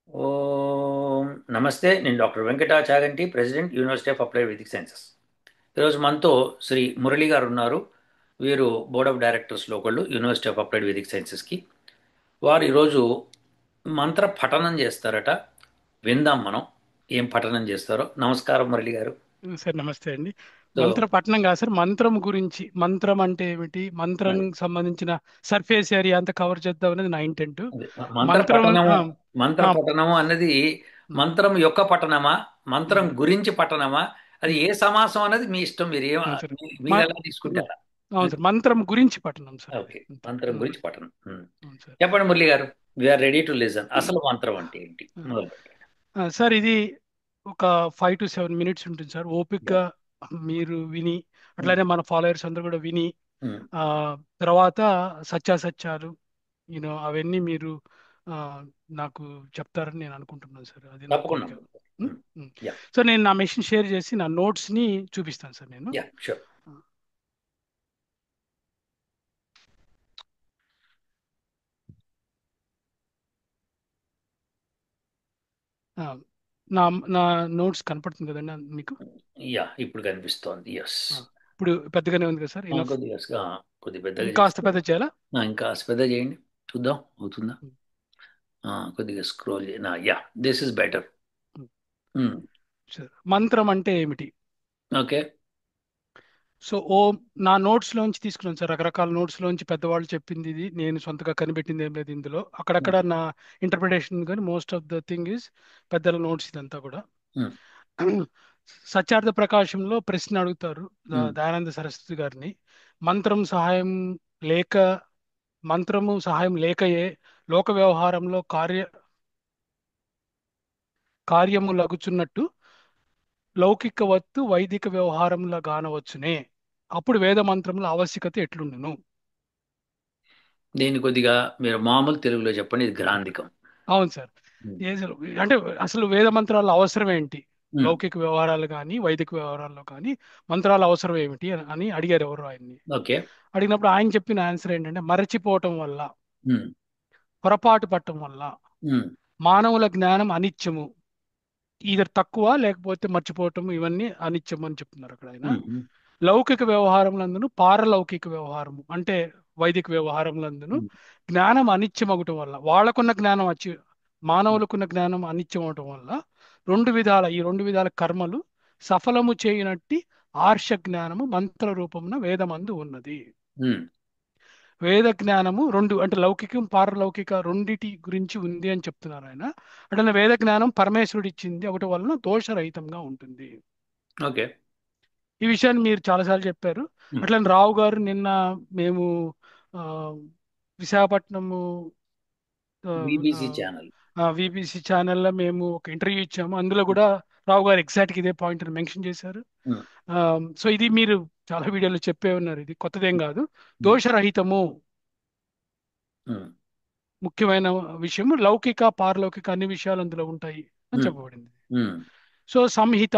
ఓం నమస్తే. నేను doctor Venkata Chaganti, president, university of applied Vedic sciences. ఈరోజు మనతో శ్రీ మురళి గారు ఉన్నారు. వీరు బోర్డ్ ఆఫ్ డైరెక్టర్స్లో ఒకళ్ళు, యూనివర్సిటీ ఆఫ్ అప్లైడ్ వేదిక్ సైన్సెస్కి. వారు ఈరోజు మంత్ర పఠనం చేస్తారట. విందాం మనం ఏం పఠనం చేస్తారో. నమస్కారం మురళి గారు. సార్ నమస్తే అండి. సో మంత్ర పఠనం కాదు సార్, మంత్రం గురించి. మంత్రం అంటే ఏమిటి, మంత్రం అది సంబంధించిన సర్ఫేస్ ఏరియా అంతా కవర్ చేద్దాం అనేది నా ఇంటెంట్. అది మంత్ర మంత్రం పఠనము. ఆ, మంత్ర ఆ, పఠనము అన్నది మంత్రం యొక్క పఠనమా, మంత్రం ఉమ్, గురించి పఠనమా, అది ఉమ్, ఏ సమాసం అన్నది మీ ఇష్టం. మీరు ఏం అవును సార్. మీరు ఎలా తీసుకుంటారా? అవును సార్, మంత్రం గురించి పఠనం సార్ అది ఓకే. అంతే. మంత్రం గురించి పఠనం. అవును సార్. చెప్పండి మురళి గారు. We're ready to listen. అసలు మంత్రం అంటే ఏంటి? మొదలు పెట్టండి. సార్ ఇది ఒక 5 to 7 minutes ఉంటుంది సార్. యా. ఓపిక్గా మీరు విని, ఉమ్, అట్లానే మన ఫాలోయర్స్ అందరూ కూడా విని, ఉమ్, ఆ తర్వాత సత్యాసత్యాలు అవన్నీ మీరు ఆ, నాకు చెప్తారని నేను అనుకుంటున్నాను సార్. అది నా తప్పకుండా. కోరిక. ఉం? ఉమ్, ఉం. యా. సో నేను నా మెషిన్ షేర్ చేసి నా నోట్స్ ని చూపిస్తాను సార్ నేను. Yeah, sure. ఆ, నా నా నోట్స్ కనపడుతుంది కదండి మీకు? యా, ఇప్పుడు కనిపిస్తోంది. ఎస్. ఆ, ఇప్పుడు పెద్దగానే ఉంది కదా సార్? ఇనఫ్? కొద్దిగా కొద్ది పెద్దగా ఇంకాస్త చేస్తే పెద్ద చేయాలా? ఇంకా పెద్ద చేయండి. చూద్దాం అవుతుందా. ఉం. కొద్దిగా scroll yeah, this is better. Um. సరే. మంత్రం అంటే ఏమిటి? ఓకే. సో నా నోట్స్ లోంచి తీసుకున్నాను సార్. రకరకాల నోట్స్ లోంచి పెద్దవాళ్ళు చెప్పింది ఇది. నేను సొంతగా కనిపెట్టింది ఏం లేదు ఇందులో. అక్కడక్కడ నా ఇంటర్ప్రిటేషన్, కానీ most of the thing is పెద్దల నోట్స్ ఇదంతా కూడా. సత్యార్థ ప్రకాశంలో ప్రశ్న అడుగుతారు దయానంద సరస్వతి గారిని. మంత్రం సహాయం లేక మంత్రము సహాయం లేకయే లోక వ్యవహారంలో కార్యము లగుచున్నట్టు లౌకిక వత్తు వైదిక వ్యవహారంలో గానవచ్చునే. అప్పుడు వేద మంత్రముల ఆవశ్యకత ఎట్లుండును? దీన్ని కొద్దిగా మీరు మామూలు తెలుగులో చెప్పండి. ఇది గ్రాంధికం. అవును సార్. ఉమ్, అంటే అసలు వేద మంత్రాల అవసరం ఏంటి? ఉమ్, లౌకిక వ్యవహారాలు కానీ వైదిక వ్యవహారాల్లో కానీ మంత్రాల అవసరం ఏమిటి అని అడిగారు ఎవరు ఆయన్ని. ఓకే. అడిగినప్పుడు ఆయన చెప్పిన ఆన్సర్ ఏంటంటే, మరచిపోవటం వల్ల, ఉమ్, పొరపాటు పట్టడం వల్ల ఉమ్, మానవుల జ్ఞానం అనిత్యము. ఈధర్ తక్కువ లేకపోతే మర్చిపోవటం, ఇవన్నీ అనిత్యం అని చెప్తున్నారు అక్కడ ఆయన. ఉమ్, లౌకిక వ్యవహారములందును పారలౌకిక వ్యవహారము అంటే వైదిక వ్యవహారములందును ఉమ్, జ్ఞానం అనిత్యం అవటం వల్ల, వాళ్ళకున్న జ్ఞానం మానవులకున్న జ్ఞానం అనిత్యం అవటం వల్ల ఈ రెండు విధాల కర్మలు సఫలము చేయనట్టి ఆర్ష జ్ఞానము మంత్ర రూపమున వేదమందు ఉన్నది. ఉమ్, వేద జ్ఞానము రెండు అంటే లౌకికం పారలౌకిక రెండిటి గురించి ఉంది అని చెప్తున్నారు ఆయన. అంటే వేద జ్ఞానం పరమేశ్వరుడు ఇచ్చింది ఒకటి వలన దోషరహితంగా ఉంటుంది. ఓకే. ఈ విషయాన్ని మీరు చాలాసార్లు చెప్పారు. ఉమ్, అట్లనే రావు గారు నిన్న మేము ఆ, విశాఖపట్నము బీబీసీ ఛానల్. విబిసి ఛానల్లో మేము ఒక ఇంటర్వ్యూ ఇచ్చాము. అందులో కూడా రావు గారు ఎగ్జాక్ట్గా ఇదే పాయింట్ మెన్షన్ చేశారు. ఉమ్, సో ఇది మీరు చాలా వీడియోలో చెప్పే ఉన్నారు, ఇది కొత్తదేం కాదు. ఉమ్, దోషరహితము ఉమ్, ముఖ్యమైన విషయము. లౌకిక పారలౌకిక అన్ని విషయాలు అందులో ఉంటాయి అని ఉమ్, చెప్పబడింది. ఉమ్, సో సంహిత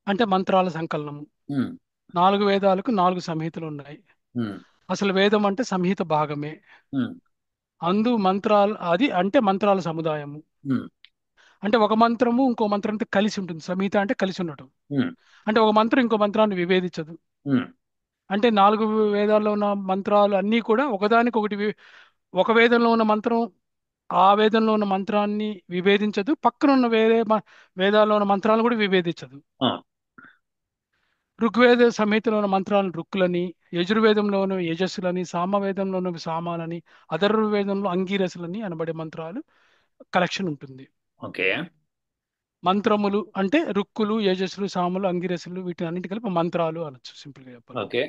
అంటే మంత్రాల సంకలనము. ఉమ్, 4 వేదాలకు 4 సంహితలు ఉన్నాయి. ఉమ్, అసలు వేదం అంటే సంహిత భాగమే. ఉమ్, అందు మంత్రాలు అది అంటే మంత్రాల సముదాయము. ఉమ్, అంటే ఒక మంత్రము ఇంకో మంత్రంతో కలిసి ఉంటుంది. సంహిత అంటే కలిసి ఉండటం. ఉమ్, అంటే ఒక మంత్రం ఇంకో మంత్రాన్ని విభేదించదు. ఉమ్, అంటే 4 వేదాల్లో ఉన్న మంత్రాలు అన్నీ కూడా ఒకదానికొకటి ఒక వేదంలో ఉన్న మంత్రం ఆ వేదంలో ఉన్న మంత్రాన్ని విభేదించదు. పక్కన ఉన్న వేదాల్లో ఉన్న మంత్రాలను కూడా విభేదించదు. ఆ, ఋగ్వేద సంహితలో ఉన్న మంత్రాలను రుక్కులని, యజుర్వేదంలోను యజస్సులని, సామవేదంలోను సామాలని, అథర్వవేదంలో అంగీరసులని అనబడే మంత్రాలు కలెక్షన్ ఉంటుంది. ఓకే. మంత్రములు అంటే రుక్కులు, యజస్సులు, సాములు, అంగిరసులు, వీటిని అన్నిటి కలిపి మంత్రాలు అనొచ్చు సింపుల్ గా చెప్పాలంటే. ఓకే.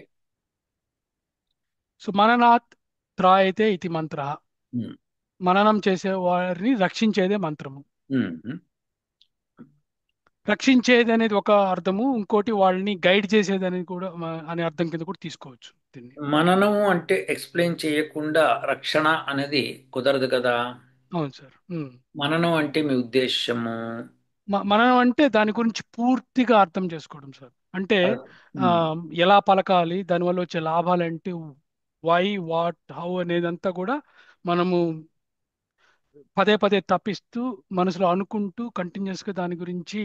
సో మననాత్ త్రాయతే ఇది మంత్ర. ఉమ్, మననం చేసే వారిని రక్షించేదే మంత్రము. ఉమ్, ఉమ్. రక్షించేది అనేది ఒక అర్థము, ఇంకోటి వాళ్ళని గైడ్ చేసేది అనేది కూడా అనే అర్థం కింద కూడా తీసుకోవచ్చు దీన్ని. మననము అంటే ఎక్స్ప్లెయిన్ చేయకుండా రక్షణ అనేది కుదరదు కదా. అవును సార్. మననం అంటే మీ ఉద్దేశము? మనం అంటే దాని గురించి పూర్తిగా అర్థం చేసుకోవడం సార్. అంటే ఆ, ఉమ్, ఎలా పలకాలి, దానివల్ల వచ్చే లాభాలు ఏంటి, వై వాట్ హౌ అనేదంతా కూడా మనము పదే పదే తప్పిస్తూ మనసులో అనుకుంటూ కంటిన్యూస్ గా దాని గురించి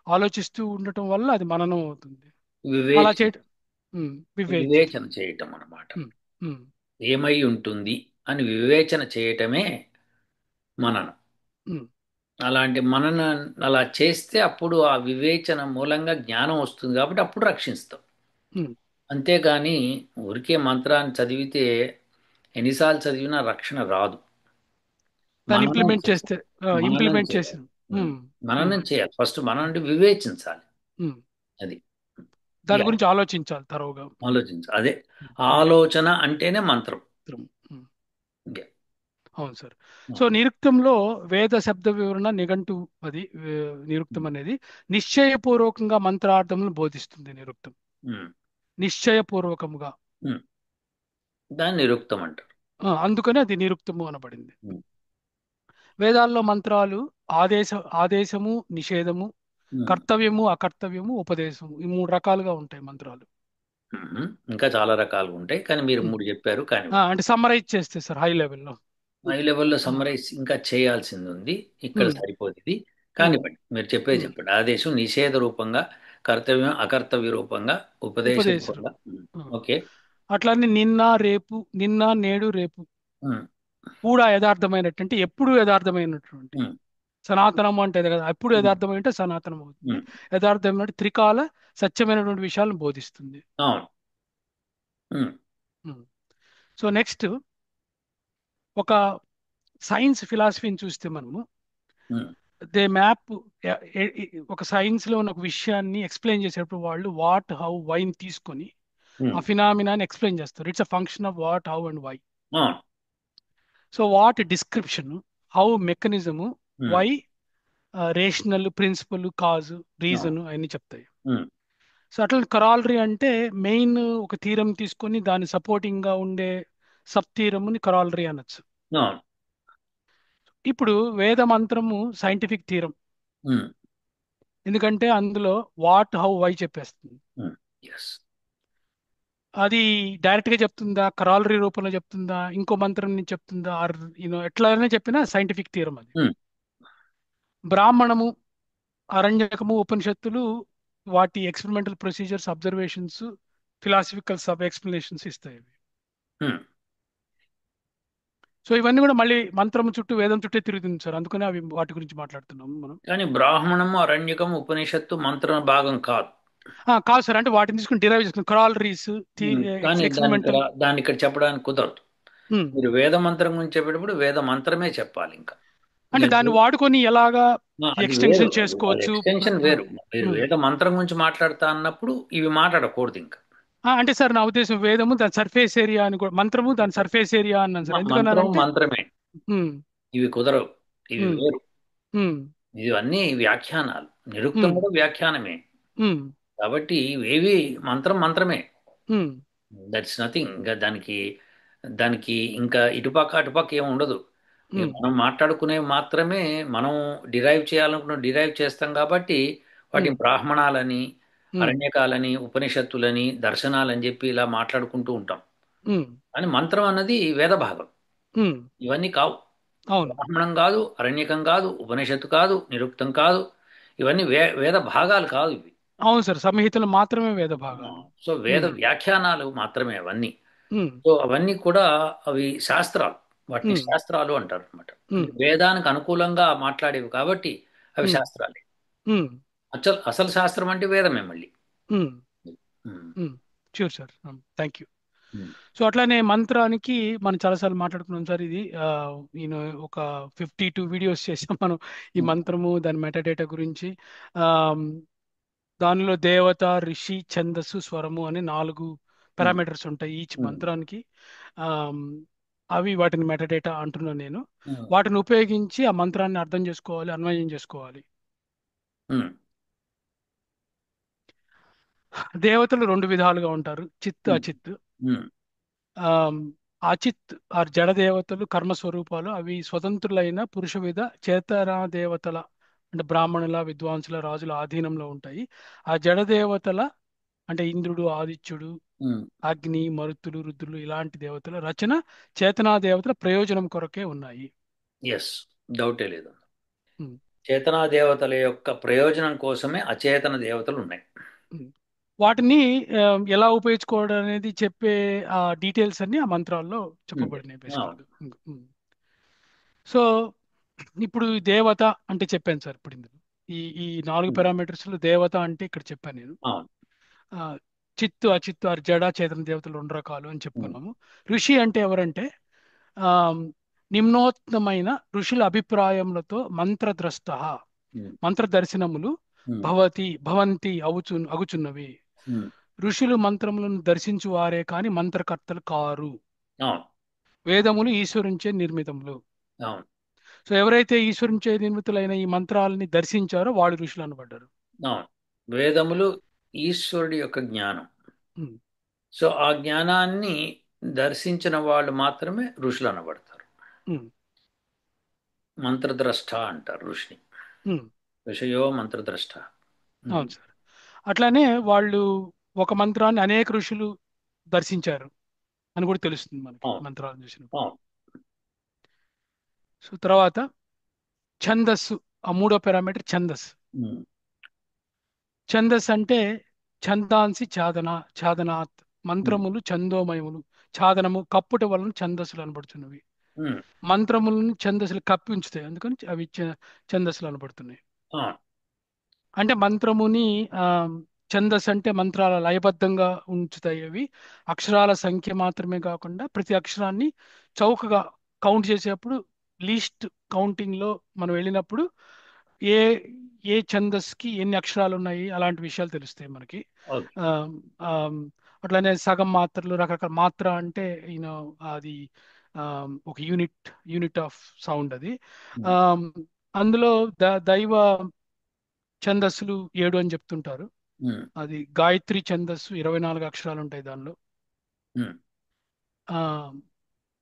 ఆలోచిస్తూ ఉండటం వల్ల అది మననం అవుతుంది. అలా వివేచన చేయటం. వివేచన. వివేచన చేయటం అన్నమాట. ఉమ్, ఉమ్, ఏమై ఉంటుంది అని వివేచన చేయటమే మననం. ఉమ్, అలాంటి మనన అలా చేస్తే అప్పుడు ఆ వివేచన మూలంగా జ్ఞానం వస్తుంది కాబట్టి అప్పుడు రక్షిస్తాం. ఉమ్. అంతేగాని ఊరికే మంత్రాన్ని చదివితే ఎన్నిసార్లు చదివినా రక్షణ రాదు. దాన్ని మననం ఇంప్లిమెంట్ చేయాలి. చేస్తే మననం ఇంప్లిమెంట్ చేసి చేయాలి. ఉమ్. ఉమ్, ఉమ్, మననం చేయాలి. ఫస్ట్ మనం అంటే వివేచించాలి. ఉమ్. అది. దాని యా. గురించి ఆలోచించాలి తరువుగా. ఆలోచించాలి. అదే ఉమ్, ఆలోచన అంటేనే మంత్రం. ఉమ్. యా. అవును సార్. సో ఉమ్. నిరుక్తంలో వేద శబ్ద వివరణ నిఘంటు అది నిరుక్తం ఉమ్. అనేది నిశ్చయపూర్వకంగా మంత్రార్థములను బోధిస్తుంది నిరుక్తం. ఉమ్. నిశ్చయపూర్వకముగా. ఉమ్. దాన్ని నిరుక్తం అంటారు. అందుకని అది నిరుక్తము అనబడింది. ఉమ్. వేదాల్లో మంత్రాలు ఆదేశ ఆదేశము, నిషేధము, ఉమ్. కర్తవ్యము, అకర్తవ్యము, ఉపదేశము, ఈ మూడు రకాలుగా ఉంటాయి మంత్రాలు. ఉమ్. ఇంకా చాలా రకాలుగా ఉంటాయి కానీ మీరు ఉమ్. మూడు చెప్పారు కానివ్వండి. అంటే సమ్మరైజ్ చేస్తే సార్ హై లెవెల్లో. హై లెవెల్లో సమ్మరైజ్ ఇంకా చేయాల్సింది ఉంది. ఇక్కడ సరిపోదు ఇది. కానివ్వండి మీరు చెప్పేది చెప్పండి. ఆదేశం నిషేధ రూపంగా, కర్తవ్యం అకర్తవ్య రూపంగా, ఉపదేశ ఉపదేశం. రూపంగా. ఆ. ఓకే. అట్లానే నిన్న రేపు, నిన్న నేడు రేపు ఉమ్. కూడా యథార్థమైనట్టు అంటే ఎప్పుడు యథార్థమైనటువంటి ఉమ్. సనాతనం అంటే అది కదా, ఎప్పుడు ఉమ్. యథార్థమై ఉంటే సనాతనం అవుతుంది. ఉమ్. యథార్థమైనటువంటి త్రికాల సత్యమైనటువంటి విషయాలను బోధిస్తుంది. అవును. ఉమ్. సో నెక్స్ట్ ఒక సైన్స్ ఫిలాసఫీని చూస్తే మనము ఉమ్. దే మ్యాప్ ఒక సైన్స్ లో ఉన్న ఒక విషయాన్ని ఎక్స్ప్లెయిన్ చేసేటప్పుడు వాళ్ళు వాట్ హౌ వైని తీసుకొని ఉమ్. ఆ ఫినామినాని ఎక్స్ప్లెయిన్ చేస్తారు. It's a function of what how and why. అవును. So what description, how mechanism, um. Why rational, principle, cause, అవును. రీజన్ అన్ని చెప్తాయి. ఉమ్. సో అట్లా కరాలరీ అంటే మెయిన్ ఒక థీరం తీసుకొని దాని సపోర్టింగ్ గా ఉండే సబ్ థీరముని కరాలరీ అనొచ్చు. అవును. ఇప్పుడు వేద మంత్రము సైంటిఫిక్ థీరం, ఉమ్. ఎందుకంటే అందులో వాట్ హౌ వై చెప్పేస్తుంది. ఉమ్. ఎస్. అది డైరెక్ట్ గా చెప్తుందా, కరాలరీ రూపంలో చెప్తుందా, ఇంకో మంత్రం నుంచి చెప్తుందా, ఆర్ ఎట్లయినా చెప్పినా సైంటిఫిక్ థీరం అది. ఉమ్. బ్రాహ్మణము, అరణ్యకము, ఉపనిషత్తులు వాటి experimental procedures, observations, philosophical sub explanations ఇస్తాయి అవి. ఉమ్. సో ఇవన్నీ కూడా మళ్ళీ మంత్రం చుట్టూ, వేదం చుట్టే తిరుగుతుంది సార్. అందుకనే అవి వాటి గురించి మాట్లాడుతున్నాము మనం. కానీ బ్రాహ్మణము, అరణ్యకము, ఉపనిషత్తు మంత్ర భాగం కాదు. కాదు సార్, అంటే వాటిని తీసుకుని డిరైవ్ చేసుకుని కరాలరీస్, కానీ ఎక్స్పెరిమెంటల్. దాన్ని ఇక్కడ చెప్పడానికి కుదరదు. మీరు వేద మంత్రం గురించి చెప్పేటప్పుడు వేద మంత్రమే చెప్పాలి ఇంకా. అంటే మీరు దాన్ని వాడుకొని ఎలాగా అది వేరు. ఎక్స్టెన్షన్ అది చేసుకోవచ్చు. ఎక్స్టెన్షన్ వేరు. మీరు వేద మంత్రం గురించి మాట్లాడుతా అన్నప్పుడు ఇవి మాట్లాడకూడదు ఇంకా. అంటే సార్ నా ఉద్దేశం వేదము దాని సర్ఫేస్ ఏరియా అని కూడా, మంత్రము దాని సర్ఫేస్ ఏరియా అన్నాను సార్. మంత్రం ఎందుకన్నానంటే మంత్రమే. ఉమ్, ఇవి కుదరవు. ఇవి ఉమ్, వేరు. ఉమ్, ఇవన్నీ వ్యాఖ్యానాలు. నిరుక్తం ఉమ్, కూడా వ్యాఖ్యానమే. ఉమ్, కాబట్టి ఇవేవి మంత్రం మంత్రమే. ఉమ్, దట్స్ నథింగ్. ఇంకా దానికి దానికి ఇంకా ఇటుపక్క అటుపక్క ఏమి ఉండదు. ఇక ఉమ్, మనం మాట్లాడుకునేవి మాత్రమే మనం డిరైవ్ చేయాలనుకున్న డిరైవ్ చేస్తాం కాబట్టి ఉమ్, వాటిని బ్రాహ్మణాలని, ఉమ్, అరణ్యకాలని, ఉపనిషత్తులని, దర్శనాలని చెప్పి ఇలా మాట్లాడుకుంటూ ఉంటాం. ఉమ్, కానీ మంత్రం అన్నది వేద భాగం. ఉమ్. ఇవన్నీ కావు. అవును. బ్రాహ్మణం కాదు, అరణ్యకం కాదు, ఉపనిషత్తు కాదు, నిరుక్తం కాదు. ఇవన్నీ వేద భాగాలు కాదు ఇవి. అవును సార్, సంహితలు మాత్రమే వేద భాగాలు. సో వేద ఉమ్, వ్యాఖ్యానాలు మాత్రమే అవన్నీ. ఉమ్, సో అవన్నీ కూడా అవి శాస్త్రాలు. వాటిని ఉమ్, శాస్త్రాలు అంటారు అనమాట. ఉమ్, వేదానికి అనుకూలంగా మాట్లాడేవి కాబట్టి అవి ఉమ్, శాస్త్రాలే. ఉమ్, అసలు శాస్త్రం అంటే వేదమే మళ్ళీ. Um, um. Um. Sure sir, thank you. Um. So అట్లానే మంత్రానికి మనం చాలాసార్లు మాట్లాడుకున్నాం సార్. ఇది నేను ఒక 52 వీడియోస్ చేసాం మనం ఈ ఉమ్. మంత్రము, దాని మెటాడేటా గురించి. ఆ, దానిలో దేవత, ఋషి, ఛందస్సు, స్వరము అనే 4 ఉమ్. పారామీటర్స్ ఉంటాయి ఈచ్ ఉమ్. మంత్రానికి. ఆమ్, అవి వాటిని మెటాడేటా అంటున్నాను నేను. ఉమ్. వాటిని ఉపయోగించి ఆ మంత్రాన్ని అర్థం చేసుకోవాలి, అన్వయం చేసుకోవాలి. ఉమ్. దేవతలు 2 విధాలుగా ఉంటారు, చిత్, ఉమ్. అచిత్. ఉమ్. ఆమ్, అచిత్ ఆర్ జడ దేవతలు కర్మ స్వరూపాలు. అవి స్వతంత్రులైన పురుష విధ చేతన దేవతల అంటే బ్రాహ్మణుల, విద్వాంసుల, రాజుల ఆధీనంలో ఉంటాయి. ఆ జడ దేవతల అంటే ఇంద్రుడు, ఆదిత్యుడు, ఉమ్. అగ్ని, మరుత్తులు, రుద్రులు ఇలాంటి దేవతల రచన చేతనా దేవతల ప్రయోజనం కొరకే ఉన్నాయి. ఎస్. డౌటే లేదు. ఉమ్, చేతనా దేవతల యొక్క ప్రయోజనం కోసమే అచేతన దేవతలు ఉన్నాయి. ఉమ్. వాటిని ఎలా ఉపయోగించుకోవడం అనేది చెప్పే ఆ డీటెయిల్స్ అన్ని ఆ మంత్రాల్లో ఉంటాయి. చెప్పబడినాయి అవును. బేసికల్గా. సో ఇప్పుడు దేవత అంటే చెప్పాను సార్. ఇప్పుడు ఇందులో ఈ ఈ 4 ఉమ్. పారామీటర్స్ లో దేవత అంటే ఇక్కడ చెప్పాను నేను. అవును. ఆ, చిత్తు అచిత్తు జడ చేతన దేవతలు 2 రకాలు అని ఉమ్. చెప్పుకున్నాము. ఋషి అంటే ఎవరంటే ఆ నిమ్నోత్తమైన ఋషుల అభిప్రాయములతో మంత్రద్రష్ట ఉమ్. మంత్రదర్శనములు ఉమ్. భవంతి అగుచున్నవి. ఉమ్. ఋషులు మంత్రములను దర్శించు వారే కాని మంత్రకర్తలు కారు. అవును. వేదములు ఈశ్వరునిచే నిర్మితములు. అవును. సో ఎవరైతే ఈశ్వరునిచే నిర్మితులైన ఈ మంత్రాలని దర్శించారో వాళ్ళు ఋషులు అనబడ్డారు. అవును. వేదములు ఈశ్వరుడి యొక్క జ్ఞానం. ఉమ్, సో ఆ జ్ఞానాన్ని దర్శించిన వాళ్ళు మాత్రమే ఋషులు అనబడతారు. ఉమ్, మంత్రద్రష్ట అంటారు ఋషిని. ఉమ్. ఋషయో మంత్రద్రష్ట. ఉమ్. అవును సార్. అట్లానే వాళ్ళు ఒక మంత్రాన్ని అనేక ఋషులు దర్శించారు అని కూడా తెలుస్తుంది మనకి అవును. మంత్రాలను చూసినప్పుడు. అవును. సో తర్వాత ఛందస్సు, ఆ 3వ పారామీటర్ ఛందస్సు. ఉమ్. ఛందస్సు అంటే ఛందాంసి ఛాదనాత్ ఉమ్. మంత్రములు ఛందోమయములు. ఛాదనము కప్పుట వలన ఛందస్సులు అనబడుతున్నవి. ఉమ్. మంత్రములను ఛందస్సులు కప్పి ఉంచుతాయి, అందుకని అవి ఛందస్సులు అనబడుతున్నాయి. అవును. అంటే మంత్రముని ఆ ఛందస్ అంటే మంత్రాల లయబద్ధంగా ఉంచుతాయి అవి. అక్షరాల సంఖ్య మాత్రమే కాకుండా ప్రతి అక్షరాన్ని చౌకగా కౌంట్ చేసేటప్పుడు లీస్ట్ కౌంటింగ్ లో మనం వెళ్ళినప్పుడు ఏ ఏ ఛందస్కి ఎన్ని అక్షరాలు ఉన్నాయి అలాంటి విషయాలు తెలుస్తాయి మనకి. ఓకే. ఆ, ఆ, అట్లానే సగం మాత్రలు, రకరకాల మాత్ర అంటే యూనో అది ఆ, ఒక యూనిట్ ఆఫ్ సౌండ్ అది. ఆ, ఉమ్. అందులో దైవ ఛందస్సులు 7 అని చెప్తుంటారు. ఉమ్. అది గాయత్రి ఛందస్సు 24 అక్షరాలు ఉంటాయి దానిలో. ఉమ్. ఆ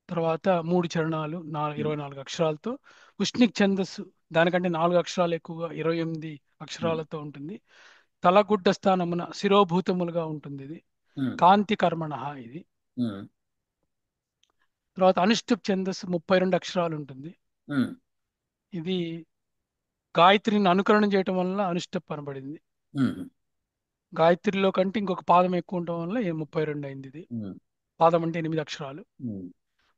తర్వాత 3 చరణాలు ఉమ్. 24 అక్షరాలతో. ఉష్ణిక్ ఛందస్సు దానికంటే 4 అక్షరాలు ఎక్కువగా 28 ఉమ్. అక్షరాలతో ఉంటుంది. తలగుడ్డ స్థానమున శిరోభూతములుగా ఉంటుంది ఇది. ఉమ్. కాంతి కర్మణ ఇది. ఉమ్. తర్వాత అనుష్టుప్ ఛందస్సు 32 అక్షరాలు ఉంటుంది. ఉమ్. ఇది గాయత్రిని అనుకరణ చేయటం వల్ల అనుష్టుప్ అనబడింది. ఉమ్. గాయత్రిలో కంటే ఇంకొక పాదం ఎక్కువ ఉండటం వల్ల 32 అయింది ఇది. ఉమ్. పాదం అంటే 8 అక్షరాలు. ఉమ్.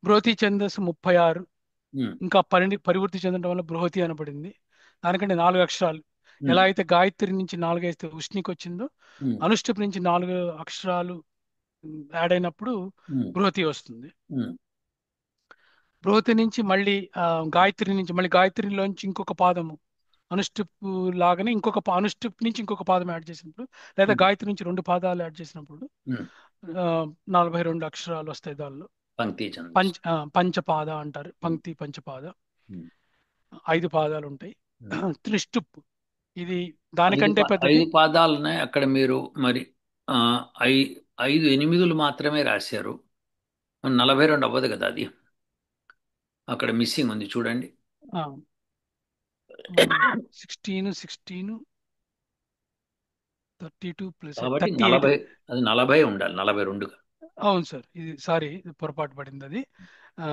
బృహతి ఛందస్సు 36. ఉమ్. ఇంకా పరివృత్తి చెందడం వల్ల బృహతి అనబడింది. దానికంటే 4 అక్షరాలు. ఎలా ఉమ్. అయితే గాయత్రి నుంచి 4 వేస్తే ఉష్ణికి వచ్చిందో, ఉమ్. అనుష్టుప్ నుంచి 4 అక్షరాలు యాడ్ అయినప్పుడు ఉమ్. బృహతి వస్తుంది. ఉమ్. బృహతి నుంచి మళ్ళీ గాయత్రి నుంచి మళ్ళీ గాయత్రిలోంచి ఇంకొక పాదము అనుష్టుప్ లాగానే అనుష్టుప్ నుంచి ఇంకొక పాదం యాడ్ చేసినప్పుడు, లేదా ఉమ్. గాయత్రి నుంచి 2 పాదాలు యాడ్ చేసినప్పుడు ఉమ్. ఆ, 42 అక్షరాలు వస్తాయి దానిలో. పంక్తి ఛందస్సు. పంచపాద అంటారు, ఉమ్. పంక్తి పంచపాద. ఉమ్. 5 పాదాలు ఉంటాయి. ఉమ్. త్రిష్టుప్ ఇది ఐదు దానికంటే పెద్దది. 5 పాదాలు ఉన్నాయి అక్కడ. మీరు మరి ఆ, ఐ 5 8లు మాత్రమే రాశారు. 42 అవ్వదు కదా అది. అక్కడ మిస్సింగ్ ఉంది చూడండి. 16 32 ప్లస్ కాబట్టి 38. 40, అది 40 ఉండాలి, 42గా. అవును సార్, ఇది సారీ పొరపాటు పడింది అది. ఆ,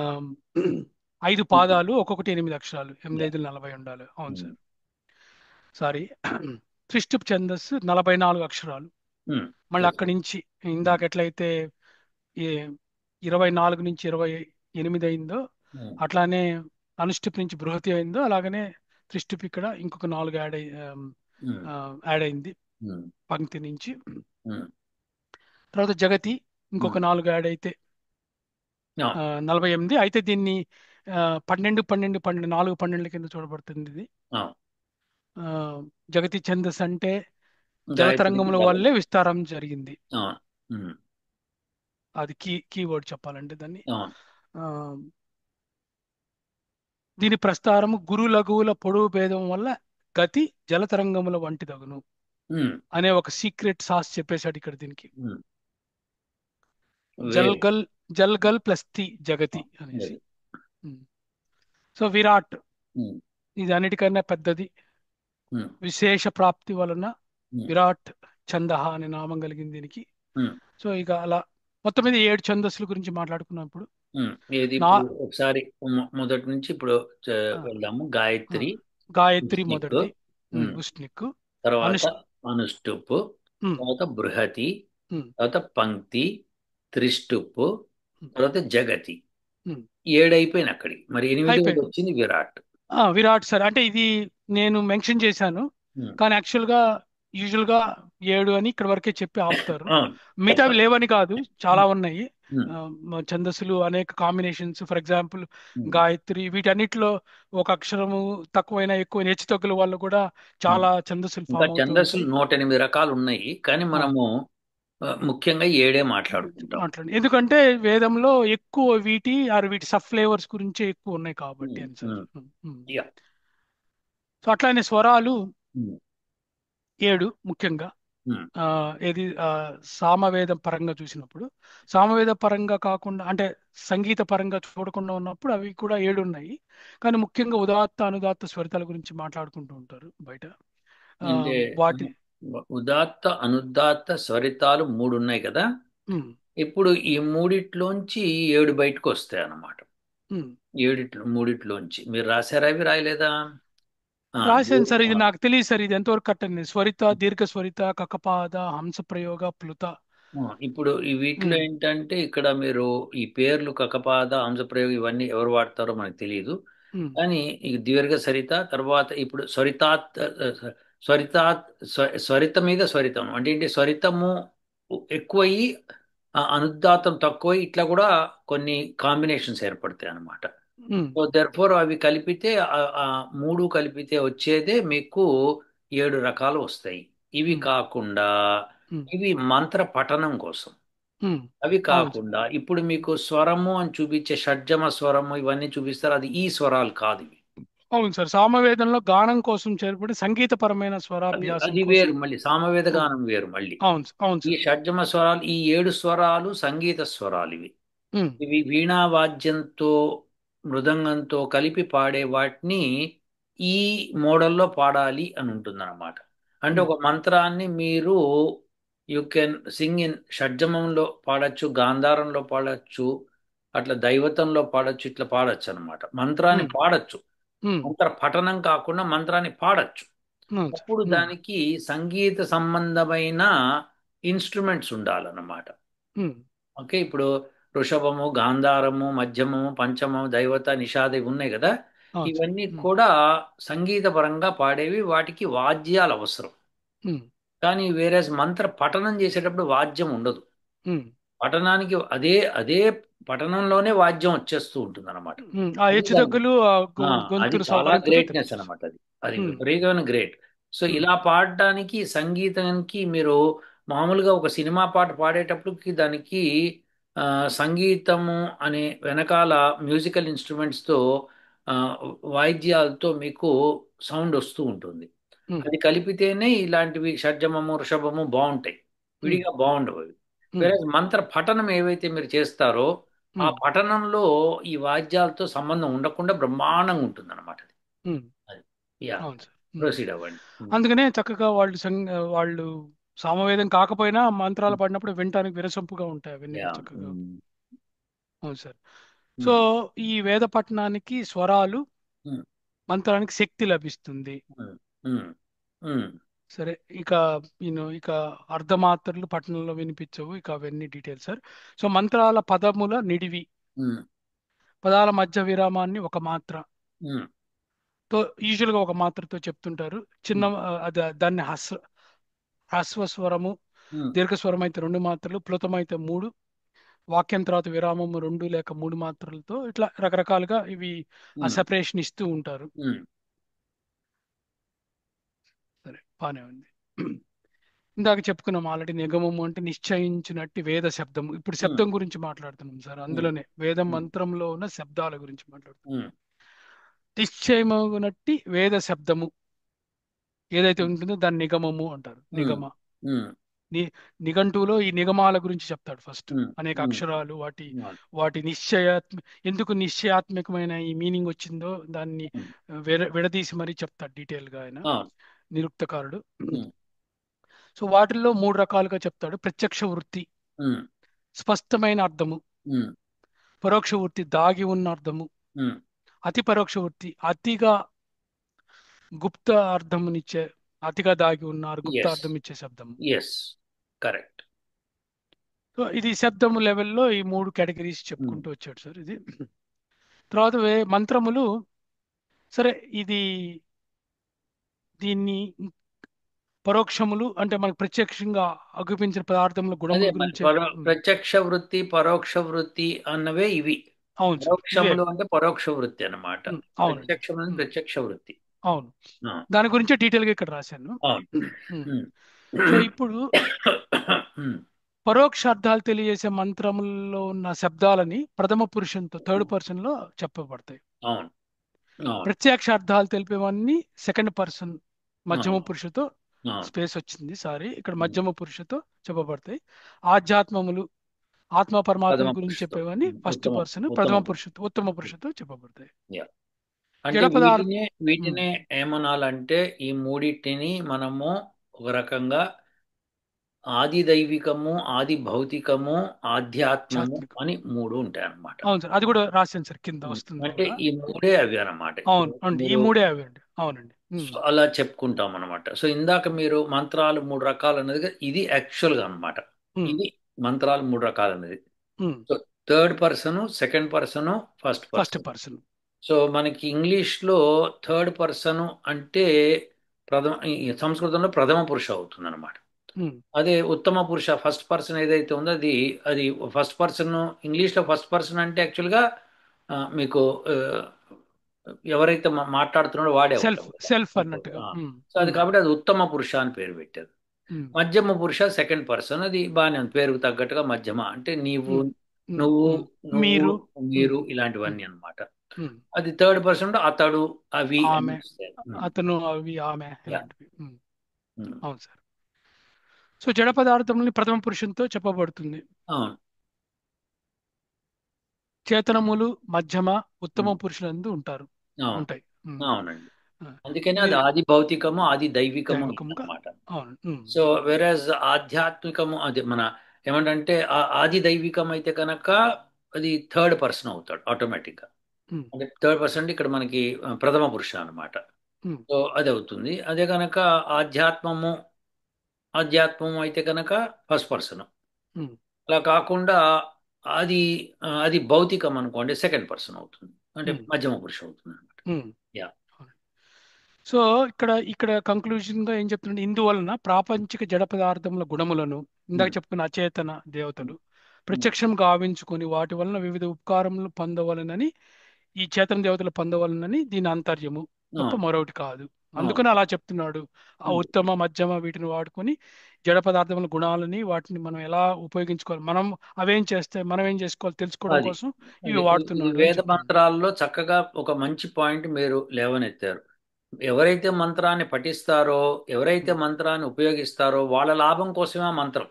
5 పాదాలు ఒక్కొక్కటి 8 అక్షరాలు, 8 యా. 5 40 ఉండాలి. అవును ఉమ్. Sir, sorry. త్రిష్టుప్ ఛందస్సు 44 అక్షరాలు. మళ్ళీ ఓకే. అక్కడి నుంచి ఉమ్. ఇందాక ఎట్లయితే ఈ 24 నుంచి 28 అయిందో, ఉమ్. అట్లానే అనుష్టుప్ నుంచి బృహతి అయిందో, అలాగనే త్రిష్టుప్ ఇక్కడ ఇంకొక 4 ఉమ్. యాడ్ అయింది ఉమ్. పంక్తి నుంచి. ఉమ్. తర్వాత జగతి ఇంకొక ఉమ్. 4 యాడ్ అయితే ఆ. 48. అయితే దీన్ని 12 12 12 4 12 కింద చూడబడుతుంది ఇది. ఆ. ఆ, జగతి ఛందస్ అంటే గాయత్రికి జలతరంగముల జలం. వల్లే విస్తారం జరిగింది. ఆ. ఉమ్. అది కీవర్డ్ చెప్పాలంటే దాన్ని. ఆ. ఆ, దీని ప్రస్తారము గురు లఘువుల పొడవు భేదం వల్ల గతి జలతరంగముల వంటి తగును ఉమ్. అనే ఒక సీక్రెట్ సాస్ చెప్పేశాడు ఇక్కడ దీనికి. ఉమ్. వెరీ. జల్గల్ జల్గల్ ప్లస్ తి జగతి అనేసి. వెరీ. ఉమ్. సో విరాట్ ఉమ్. ఇది అన్నిటికన్నా పెద్దది. ఉమ్. విశేష ప్రాప్తి వలన ఉమ్. విరాట్ ఛందహ అనే నామం కలిగింది దీనికి. ఉమ్. సో ఇక అలా మొత్తం మీద 7 ఛందస్సుల గురించి మాట్లాడుకున్నప్పుడు ఏది నా ఇప్పుడు ఒకసారి మొదటి నుంచి ఇప్పుడు ఆ, వెళ్దాము. ఆ, గాయత్రి, గాయత్రి ఉష్ణిక్, మొదటిది. ఉమ్, ఉష్ణిక్. తర్వాత అనుష్ అనుష్టుప్, ఉమ్, తర్వాత బృహతి, ఉమ్, తర్వాత పంక్తి, త్రిష్టుప్, ఉమ్, తర్వాత జగతి. ఉమ్. 7 అయిపోయినాయి అక్కడికి. మరి ఎనిమిదవది అయిపోయింది. వచ్చింది విరాట్. విరాట్ సార్, అంటే ఇది నేను మెన్షన్ చేశాను, ఉమ్, కానీ యాక్చువల్గా యూజువల్గా 7 అని ఇక్కడ వరకే చెప్పి ఆపుతారు. అవును. మిగతావి లేవని కాదు, చాలా ఉమ్, ఉన్నాయి. ఉమ్, ఛందస్సులు అనేక కాంబినేషన్స్, ఫర్ ఎగ్జాంపుల్ ఉమ్, గాయత్రి, వీటన్నిటిలో ఒక అక్షరము తక్కువైనా ఎక్కువ హెచ్చు తగ్గుల వల్ల కూడా ఉమ్. చాలా ఛందస్సులు ఇంకా ఫామ్ అవుతూ ఛందస్సులు ఉంటాయి. 108 రకాలు ఉన్నాయి, కానీ ఆ, మనము ముఖ్యంగా 7 మాట్లాడుకుంటాం. మాట్లాడండి, ఎందుకంటే వేదంలో ఎక్కువ వీటి సబ్ ఫ్లేవర్స్ గురించే ఎక్కువ ఉన్నాయి కాబట్టి ఉమ్, అని సార్. ఉమ్, యా. సో అట్లానే స్వరాలు ఉమ్, 7 ముఖ్యంగా. ఉమ్, ఆ, ఏది సామవేదం పరంగా చూసినప్పుడు, సామవేద పరంగా కాకుండా అంటే సంగీత పరంగా చూడకుండా ఉన్నప్పుడు అవి కూడా 7 ఉన్నాయి. కానీ ముఖ్యంగా ఉదాత్త అనుదాత్త స్వరితాల గురించి మాట్లాడుకుంటూ ఉంటారు బయట. ఆ, అంటే వాటి ఉదాత్త అనుదాత్త స్వరితాలు 3 ఉన్నాయి కదా. ఉమ్, ఇప్పుడు ఈ మూడిట్లోంచి 7 బయటకు వస్తాయి అన్నమాట. ఉమ్. మూడిట్లోంచి మీరు రాశారా, అవి రాయలేదా? ఆ, రాశాను సార్, ఆ, ఇది నాకు తెలియదు సార్, ఇది ఎంతవరకు కట్టండి. స్వరిత, దీర్ఘ స్వరిత, కకపాద, హంస ప్రయోగ, ప్లుత. ఇప్పుడు ఈ వీటిలో ఉమ్, ఏంటంటే ఇక్కడ మీరు ఈ పేర్లు కకపాద, హంసప్రయోగం ఇవన్నీ ఎవరు వాడతారో మనకు తెలియదు. ఉమ్, కానీ ఈ దీర్ఘ సరిత తర్వాత ఇప్పుడు స్వరితాత్, స్వరితాత్, స్వరిత మీద స్వరితం అంటే ఏంటి, స్వరితము ఎక్కువయి అనుదాతం తక్కువయి ఇట్లా కూడా కొన్ని కాంబినేషన్స్ ఏర్పడతాయి అన్నమాట. ఉమ్, సో దెర్ఫోర్ అవి కలిపితే ఆ మూడు కలిపితే వచ్చేదే మీకు 7 రకాలు వస్తాయి. ఇవి ఉమ్, కాకుండా ఉమ్, ఇవి మంత్ర పఠనం కోసం. ఉమ్. అవి అవును సార్. కాకుండా ఇప్పుడు మీకు స్వరము అని చూపించే షడ్జమ స్వరము ఇవన్నీ చూపిస్తారు, అది ఈ స్వరాలు కాదు ఇవి. అవును సార్, సామవేదంలో గానం కోసం చేర్పడి సంగీతపరమైన అది స్వరాభ్యాసం అది కోసం. వేరు, మళ్ళీ సామవేద ఉమ్, గానం వేరు మళ్ళీ. అవును ఈ సార్. షడ్జమ స్వరాలు, ఈ 7 స్వరాలు సంగీత స్వరాలు ఇవి. ఉమ్, ఇవి వీణా వాద్యంతో మృదంగంతో కలిపి పాడే వాటిని ఈ మోడల్లో పాడాలి అని ఉంటుందన్నమాట. అంటే ఉమ్, ఒక మంత్రాన్ని మీరు యు కెన్ సింగ్ ఇన్ షడ్జమంలో పాడొచ్చు, గాంధారంలో పాడొచ్చు, అట్లా దైవతంలో పాడొచ్చు, ఇట్లా పాడొచ్చు అన్నమాట. మంత్రాన్ని ఉమ్, పాడొచ్చు, ఉమ్. మంత్ర పఠనం కాకుండా మంత్రాన్ని పాడొచ్చు. అవును సార్. అప్పుడు ఉమ్, దానికి సంగీత సంబంధమైన ఇన్స్ట్రుమెంట్స్ ఉండాలన్నమాట. ఉమ్. ఓకే, ఇప్పుడు వృషభము, గాంధారము, మధ్యమము, పంచమము, దైవత, నిషాద ఇవి ఉన్నాయి కదా. అవును సార్. ఇవన్నీ ఉమ్, కూడా సంగీత పరంగా పాడేవి, వాటికి వాద్యాలు అవసరం. ఉమ్, కానీ వేరే మంత్ర పఠనం చేసేటప్పుడు వాద్యం ఉండదు. ఉమ్, పఠనానికి అదే అదే పఠనంలోనే వాద్యం వచ్చేస్తూ ఉంటుంది అనమాట. ఆ అది హెచ్చు దాన్ని తగ్గులు ఆ, అది గొంతుల చాలా సవరింపుతో గ్రేట్నెస్ తెప్పించు. అనమాట. అది అది ఉమ్, విపరీతమైన గ్రేట్. సో ఉమ్, ఇలా పాడడానికి సంగీతానికి మీరు మామూలుగా ఒక సినిమా పాట పాడేటప్పటికి దానికి ఆ, సంగీతము అనే వెనకాల మ్యూజికల్ ఇన్స్ట్రుమెంట్స్తో, ఆ, వాయిద్యాలతో మీకు సౌండ్ వస్తూ ఉంటుంది. ఉమ్, అది కలిపితేనే ఇలాంటివి షడ్జమము, వృషభము బాగుంటాయి, ఉమ్, విడిగా బాగుండవు అవి. ఉమ్, వేరే మంత్ర పఠనం ఏవైతే మీరు చేస్తారో ఆ ఉమ్, పఠనంలో ఈ వాద్యాలతో సంబంధం ఉండకుండా బ్రహ్మాండంగా ఉంటుంది అనమాట. ఉమ్. అది యా. అవును సార్. ప్రొసీడ్ అవ్వండి. అందుకనే చక్కగా వాళ్ళు సామవేదం కాకపోయినా మంత్రాలు పాడినప్పుడు వినటానికి వినసొంపుగా ఉంటాయి అవన్నీ యా. చక్కగా. అవును సార్. సో ఈ వేద పఠనానికి స్వరాలు, మంత్రానికి శక్తి లభిస్తుంది. సరే, ఇక ఇక అర్ధమాత్రలు పట్టణంలో వినిపించవు, ఇక అవన్నీ డీటెయిల్స్ సార్. సో మంత్రాల పదముల నిడివి, పదాల మధ్య విరామాన్ని ఒక మాత్ర తో, యూజువల్ గా ఒక మాత్రతో చెప్తుంటారు. చిన్న దాన్ని హ్రస్వస్వరము, దీర్ఘస్వరం అయితే 2 మాత్రలు, ప్లుతం అయితే 3, వాక్యం తర్వాత విరామము 2 లేక 3 మాత్రలతో, ఇట్లా రకరకాలుగా ఇవి ఆ సెపరేషన్ ఇస్తూ ఉంటారు. సరే, బానే ఉంది. ఇందాక చెప్పుకున్నాం ఆల్రెడీ, నిగమము అంటే నిశ్చయించినట్టు వేద శబ్దము. ఇప్పుడు శబ్దం గురించి మాట్లాడుతున్నాం సార్, అందులోనే వేద మంత్రంలో ఉన్న శబ్దాల గురించి మాట్లాడుతున్నాం. నిశ్చయమగునట్టి వేద శబ్దము ఏదైతే ఉంటుందో దాన్ని నిగమము అంటారు. ని నిఘంటువులో ఈ నిగమాల గురించి చెప్తాడు ఫస్ట్. అనేక అక్షరాలు, వాటి ఎందుకు నిశ్చయాత్మకమైన ఈ మీనింగ్ వచ్చిందో దాన్ని విడదీసి మరీ చెప్తాడు డీటెయిల్ గా ఆయన, నిరుక్తకారుడు. సో వాటిల్లో 3 రకాలుగా చెప్తాడు. ప్రత్యక్ష వృత్తి, స్పష్టమైన అర్థము, పరోక్ష వృత్తి దాగి ఉన్న అర్థము, ఉమ్, అతి పరోక్ష వృత్తి అతిగా గుప్త అర్థమునిచ్చే, అతిగా దాగి ఉన్నారు గుప్త ఎస్, అర్థం ఇచ్చే శబ్దము. Yes, correct. సో ఇది శబ్దము లెవెల్లో ఈ మూడు కేటగిరీస్ ఉమ్, చెప్పుకుంటూ వచ్చాడు సార్. ఇది తర్వాత మంత్రములు, సరే ఇది దీన్ని పరోక్షములు అంటే మనకు ప్రత్యక్షంగా అగుపించిన పదార్థముల అదే గుణముల మరి గురించి ప్రత్యక్ష వృత్తి పరోక్ష వృత్తి అన్నవే ఇవి. అవును సార్, ఇవే. పరోక్షములు అంటే పరోక్ష వృత్తి అన్నమాట. అవునండి. ప్రత్యక్షములు అంటే ఉమ్, ప్రత్యక్ష వృత్తి. అవును. ఆ, దాని గురించి డీటెయిల్గా ఇక్కడ రాశాను. అవును. ఉమ్. ఉమ్. సో ఇప్పుడు ఉమ్, పరోక్ష అర్థాలు తెలియజేసే మంత్రములలో ఉన్న శబ్దాలని ప్రథమ పురుషంతో థర్డ్ పర్సన్ లో చెప్పబడతాయి. అవును, అవును, ప్రత్యక్ష అర్థాలు తెలిపేవన్నీ సెకండ్ పర్సన్ మధ్యమ అవును, పురుషతో, అవును. స్పేస్ వచ్చింది సారీ, ఇక్కడ ఉమ్. మధ్యమ పురుషతో చెప్పబడతాయి. ఆధ్యాత్మములు, ఆత్మ పరమాత్మల ప్రథమ గురించి పురుషుడు. చెప్పేవన్నీ ఫస్ట్ ఉత్తమ పర్సన్ ఉత్తమ ప్రథమ పురుషుడు. పురుషతో, ఉత్తమ పురుషతో చెప్పబడతాయి. యా. అంటే జడ పదార్థ వీటినే వీటినే ఏమనాలంటే ఈ మూడిటిని మనము ఒక రకంగా ఆది దైవికము, ఆది భౌతికము, ఆధ్యాత్మము శాస్త్రిక, అని మూడు ఉంటాయి అన్నమాట. అవును సార్, అది కూడా రాశాను సార్, కింద వస్తుంది అంటే కూడా. ఈ మూడే అవి అన్నమాట. ఇప్పుడు అవును అండి, ఈ మీరు మూడే అవి అండి. అవునండి. అలా చెప్పుకుంటాం అన్నమాట. సో ఇందాక మీరు మంత్రాలు మూడు రకాలు అన్నది ఇది యాక్చువల్గా అన్నమాట. ఇది మంత్రాలు మూడు రకాలు అన్నది. So third person, second person, first first person. Person. So మనకి ఇంగ్లీష్లో థర్డ్ పర్సన్ అంటే ఈ సంస్కృతంలో ప్రథమ పురుష అవుతుంది అనమాట. అదే ఉత్తమ పురుష ఫస్ట్ పర్సన్ ఏదైతే ఉందో అది అది ఫస్ట్ పర్సన్. ఇంగ్లీష్లో ఫస్ట్ పర్సన్ అంటే యాక్చువల్గా మీకు ఎవరైతే మాట్లాడుతున్నాడో వాడే సెల్ఫ్ అవుతాడు కదా. సెల్ఫ్ ఇంకో, అన్నట్టుగా. సో అది కాబట్టి అది ఉత్తమ పురుష అని పేరు పెట్టారు. మధ్యమ పురుష సెకండ్ పర్సన్, అది బాగానే ఉంది, పేరుకు తగ్గట్టుగా మధ్యమ అంటే నీవు, నువ్వు, నువ్వు, మీరు, మీరు ఇలాంటివన్నీ అన్నమాట. అది థర్డ్ పర్సన్ అతడు, అవి అని ఆమె, వస్తాయి. అతను, అవి, ఆమె యా. ఇలాంటివి. అవును సార్. సో జడ పదార్థములని ప్రథమ పురుషంతో చెప్పబడుతుంది. అవును, చేతనములు మధ్యమ ఉత్తమ ఉమ్, పురుషులందు ఉంటారు, అవును, ఉంటాయి. అవునండి. అందుకని ఇది అది ఆది భౌతికము, ఆది దైవికము దైవకముగా. అన్నమాట. అవును. సో వెరాజ్ ఆధ్యాత్మికము అది మన ఏమంటే ఆది దైవికం అయితే కనుక అది థర్డ్ పర్సన్ అవుతాడు ఆటోమేటిక్గా. అంటే థర్డ్ పర్సన్ ఇక్కడ మనకి ప్రథమ పురుష అన్నమాట. సో అది అవుతుంది. అదే కనుక ఆధ్యాత్మము, ఆధ్యాత్మము అయితే కనుక ఫస్ట్ పర్సన్. అలా కాకుండా అది అది భౌతికం అనుకోండి సెకండ్ పర్సన్ అవుతుంది, అంటే మధ్యమ పురుష అవుతుంది అనమాట. యా. సో ఇక్కడ ఇక్కడ కంక్లూజన్ గా ఏం చెప్తుండే, ఇందువలన ప్రాపంచిక జడ పదార్థముల గుణములను, ఇందాక ఉమ్, చెప్పుకున్న అచేతన దేవతలు ఉమ్, ఉమ్. ప్రత్యక్షం గావించుకొని వాటి వలన వివిధ ఉపకారములు పొందవలనని, ఈ చేతన దేవతలు పొందవలనని దీని అంతర్యము తప్ప అవును, మరొకటి కాదు. అవును. అందుకని అలా చెప్తున్నాడు. ఆ ఉమ్. ఉత్తమ మధ్యమ వీటిని వాడుకొని జడ పదార్థముల గుణాలని వాటిని మనం ఎలా ఉపయోగించుకోవాలి, మనం అవేం చేస్తే మనం ఏం చేసుకోవాలి తెలుసుకోవడం అది కోసం ఇవి అది ఈ వాడుతున్నాడు అని వేద చెప్తున్నాడు. మంత్రాల్లో చక్కగా ఒక మంచి పాయింట్ మీరు లేవనెత్తారు. ఎవరైతే మంత్రాన్ని పఠిస్తారో, ఎవరైతే ఉమ్, మంత్రాన్ని ఉపయోగిస్తారో వాళ్ళ లాభం కోసమే ఆ మంత్రం.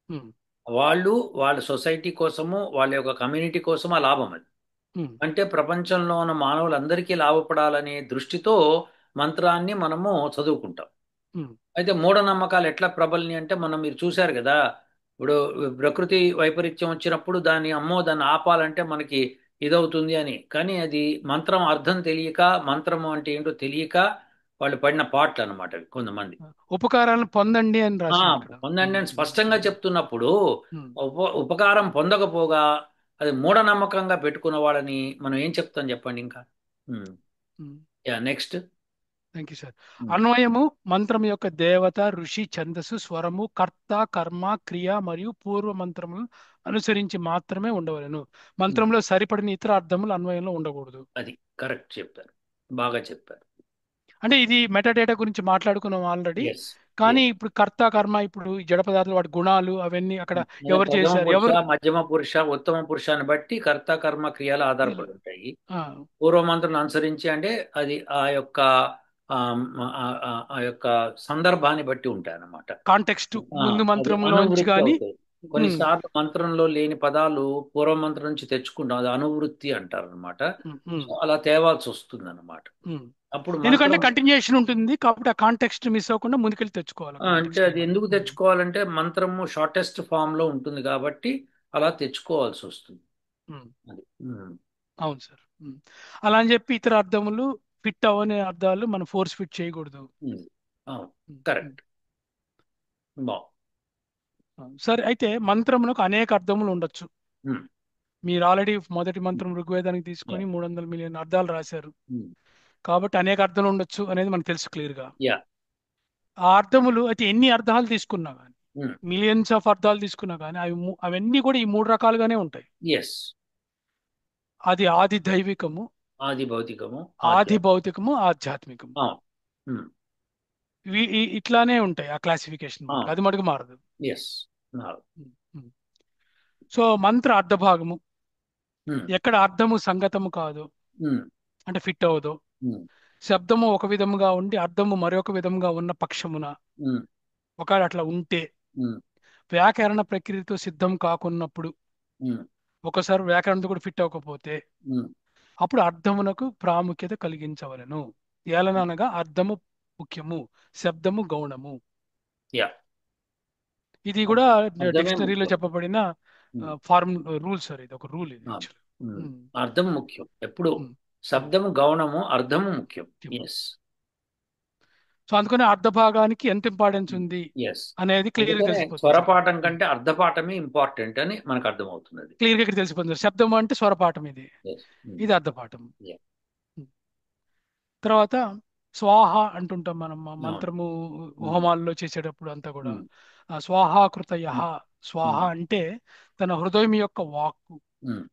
ఉమ్, వాళ్ళు వాళ్ళ సొసైటీ కోసము, వాళ్ళ యొక్క కమ్యూనిటీ కోసము ఆ లాభం అది. ఉమ్, అంటే ప్రపంచంలో ఉన్న మానవులందరికీ లాభపడాలనే దృష్టితో మంత్రాన్ని మనము చదువుకుంటాం. ఉమ్, అయితే మూఢనమ్మకాలు ఎట్లా ప్రబలిని అంటే మనం మీరు చూశారు కదా. ఇప్పుడు ప్రకృతి వైపరీత్యం వచ్చినప్పుడు దాన్ని అమ్మో దాన్ని ఆపాలంటే మనకి ఇదవుతుంది అని, కానీ అది మంత్రం అర్థం తెలియక, మంత్రం అంటే ఏంటో తెలియక వాళ్ళు పడిన పాటలు అనమాట అవి కొంతమంది. ఉపకారాలను పొందండి అని ఆ రాసింది ఇక్కడ. పొందండి అని స్పష్టంగా చెప్తున్నప్పుడు ఉమ్, ఉపకారం పొందకపోగా అది మూఢనమ్మకంగా పెట్టుకున్న వాళ్ళని మనం ఏం చెప్తాం చెప్పండి ఇంకా. Um. Yeah, next. Thank you sir. అన్వయము మంత్రం యొక్క దేవత, ఋషి, ఛందస్సు, స్వరము, కర్త, కర్మ, క్రియ మరియు పూర్వ మంత్రములను అనుసరించి మాత్రమే ఉండవలెను. మంత్రంలో సరిపడిన ఇతర అర్థములు అన్వయంలో ఉండకూడదు. అది కరెక్ట్ చెప్పారు, బాగా చెప్పారు. అంటే ఇది మెటాడేటా గురించి మాట్లాడుకున్నాం ఆల్రెడీ. ఎస్, కానీ ఇప్పుడు కర్త, కర్మ, ఇప్పుడు ఈ జడ పదార్థాలు వాటి గుణాలు అవన్నీ అక్కడ అదే ఎవరు ప్రథమ చేశారు, పురుష, ఎవరు మధ్యమ పురుష, ఉత్తమ పురుషాన్ని బట్టి కర్త కర్మ క్రియలు ఇలా, ఆధారపడి ఉంటాయి. ఆ, పూర్వమంత్రులను అనుసరించి అంటే అది ఆ యొక్క ఆ యొక్క సందర్భాన్ని బట్టి ఉంటాయి అన్నమాట. కాంటెక్స్ట్ ముందు అది మంత్రంలోంచి అనువృత్తి కానీ. అవుతాయి. కొన్నిసార్లు మంత్రంలో లేని పదాలు పూర్వమంత్రం నుంచి తెచ్చుకుంటాం, అది అనువృత్తి అంటారు అనమాట. సో అలా తేవాల్సి వస్తుంది అనమాట. అప్పుడు ఎందుకంటే మంత్రం కంటిన్యూషన్ ఉంటుంది కాబట్టి ఆ కాంటెక్స్ట్ మిస్ అవ్వకుండా ముందుకెళ్ళి తెచ్చుకోవాలి అంటే కాంటెక్స్ట్ అది మనం. ఎందుకు తెచ్చుకోవాలంటే మంత్రము షార్టెస్ట్ ఫామ్ లో ఉంటుంది కాబట్టి అలా తెచ్చుకోవాల్సి వస్తుంది. ఉమ్. అది. అవును సార్. అలా అని చెప్పి ఇతర అర్థములు ఫిట్ అవనే అర్థాలు మనం ఫోర్స్ ఫిట్ చేయకూడదు. అవును, ఉమ్, ఉమ్. కరెక్ట్. బా సరే, అయితే మంత్రమునకు అనేక అర్థములు ఉండొచ్చు. ఉమ్, మీరు ఆల్రెడీ మొదటి ఉమ్, మంత్రం ఋగ్వేదానికి యా తీసుకొని 300 మిలియన్ అర్థాలు రాశారు. ఉమ్, కాబట్టి అనేక అర్థాలు ఉండొచ్చు అనేది మనకు తెలుసు క్లియర్గా. యా ఆ అర్థములు అయితే ఎన్ని అర్థాలు తీసుకున్నా కానీ, ఉమ్, మిలియన్స్ ఆఫ్ అర్థాలు తీసుకున్నా కానీ, అవన్నీ కూడా ఈ మూడు రకాలుగానే ఉంటాయి. ఎస్. అది ఆది దైవికము, ఆది భౌతికము, ఆది ఆధ్యాత్మికం. భౌతికము, ఆధ్యాత్మికము. అవును. ఉమ్, ఇట్లానే ఉంటాయి ఆ క్లాసిఫికేషన్ మటుకు, అవును. అది మటుకు మారదు. ఎస్. నాలుగు. ఉమ్, ఉమ్. సో మంత్ర అర్ధభాగము ఉమ్, ఎక్కడ అర్థము సంగతము కాదు, ఉమ్, అంటే ఫిట్ అవ్వదు, ఉమ్, శబ్దము ఒక విధముగా ఉండి అర్థము మరొక విధముగా ఉన్న పక్షమున, ఉమ్, ఒకవేళ అట్లా ఉంటే, ఉమ్, వ్యాకరణ ప్రక్రియతో సిద్ధం కాకున్నప్పుడు, ఉమ్, ఒకసారి వ్యాకరణతో కూడా ఫిట్ అవ్వకపోతే, ఉమ్, అప్పుడు అర్థమునకు ప్రాముఖ్యత కలిగించవలెను. ఏలననగా అర్థము ముఖ్యము, శబ్దము గౌణము. యా. ఇది కూడా అర్థం అర్థమే డిక్షనరీలో ముఖ్యం. చెప్పబడిన ఉమ్, ఫార్మ్ రూల్ సార్, ఇది ఒక రూల్ ఇది అవును. యాక్చువల్. ఉమ్, అర్థం ముఖ్యం ఎప్పుడు. సో శబ్దము గౌణము, అర్థము ముఖ్యం. ఎస్. అందుకని అర్ధ భాగానికి ఎంత ఇంపార్టెన్స్ ఉంది ఎస్. అనేది క్లియర్గా అందుకనే తెలిసిపోతుంది సార్ ఇక్కడ. స్వరపాఠం కంటే అర్ధపాఠమే ఇంపార్టెంట్ అని మనకు అర్థమవుతున్నది. క్లియర్గా ఇక్కడ తెలిసిపోతుంది సార్. శబ్దం అంటే స్వరపాఠం, ఇది ఎస్. ఇది అర్ధపాఠం. యా. తర్వాత స్వాహ అంటుంటాం మనం అవును. మంత్రము ఉమ్, హోమాల్లో చేసేటప్పుడు అంతా కూడా. ఉమ్, స్వాహాకృతయ, ఉమ్, స్వాహ ఉమ్, అంటే తన హృదయం యొక్క వాక్కు, ఉమ్,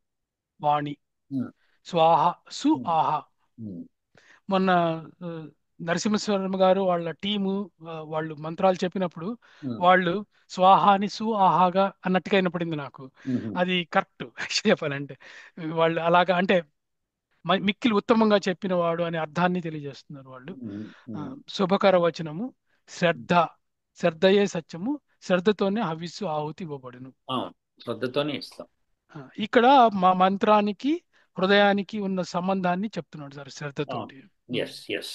వాణి. ఉమ్, స్వాహ సు ఉమ్, ఆహ. ఉమ్, మొన్న ఆ, నరసింహస్వామి గారు వాళ్ళ టీము వాళ్ళు మంత్రాలు చెప్పినప్పుడు ఉమ్, వాళ్ళు స్వాహాని సు ఆహాగా అన్నట్టుగా వినపడింది నాకు. ఉమ్, అది కరెక్ట్ యాక్చువల్లీ చెప్పాలంటే. వాళ్ళు అలాగా అంటే మిక్కిలి ఉత్తమంగా చెప్పిన వాడు అనే అర్థాన్ని తెలియజేస్తున్నారు వాళ్ళు. ఉమ్, ఉమ్, శుభకర వచనము, శ్రద్ధ, శ్రద్ధయే సత్యము, శ్రద్ధతోనే హవిస్సు ఆహుతి ఇవ్వబడును. అవును, శ్రద్ధతోనే ఇస్తాం. ఇక్కడ మా మంత్రానికి హృదయానికి ఉన్న సంబంధాన్ని చెప్తున్నాడు సార్, అవును. శ్రద్ధతోటి. ఉమ్. ఎస్. ఎస్.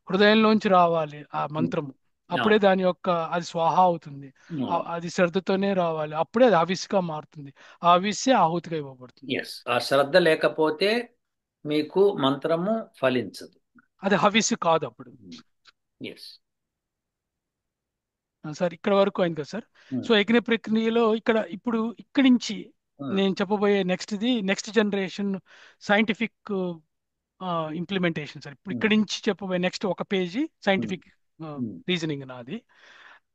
హృదయంలోంచి రావాలి ఆ మంత్రము, అప్పుడే అవును. దాని యొక్క అది స్వాహ అవుతుంది. అవును. అది శ్రద్ధతోనే రావాలి, అప్పుడే అది హవిస్సుగా మారుతుంది. ఆ హవిస్సే ఆహుతిగా ఇవ్వబడుతుంది. ఎస్. ఆ శ్రద్ధ లేకపోతే మీకు మంత్రము ఫలించదు. అది హవిస్సు కాదు అప్పుడు. ఎస్. సార్ ఇక్కడ వరకు అయింది కదా సార్. సో యజ్ఞ ప్రక్రియలో ఇక్కడ ఇప్పుడు ఇక్కడి నుంచి నేను చెప్పబోయే next generation scientific implementation sir. ఇప్పుడు ఇక్కడి నుంచి చెప్పబోయే నెక్స్ట్ ఒక పేజీ సైంటిఫిక్ రీజనింగ్ నాది.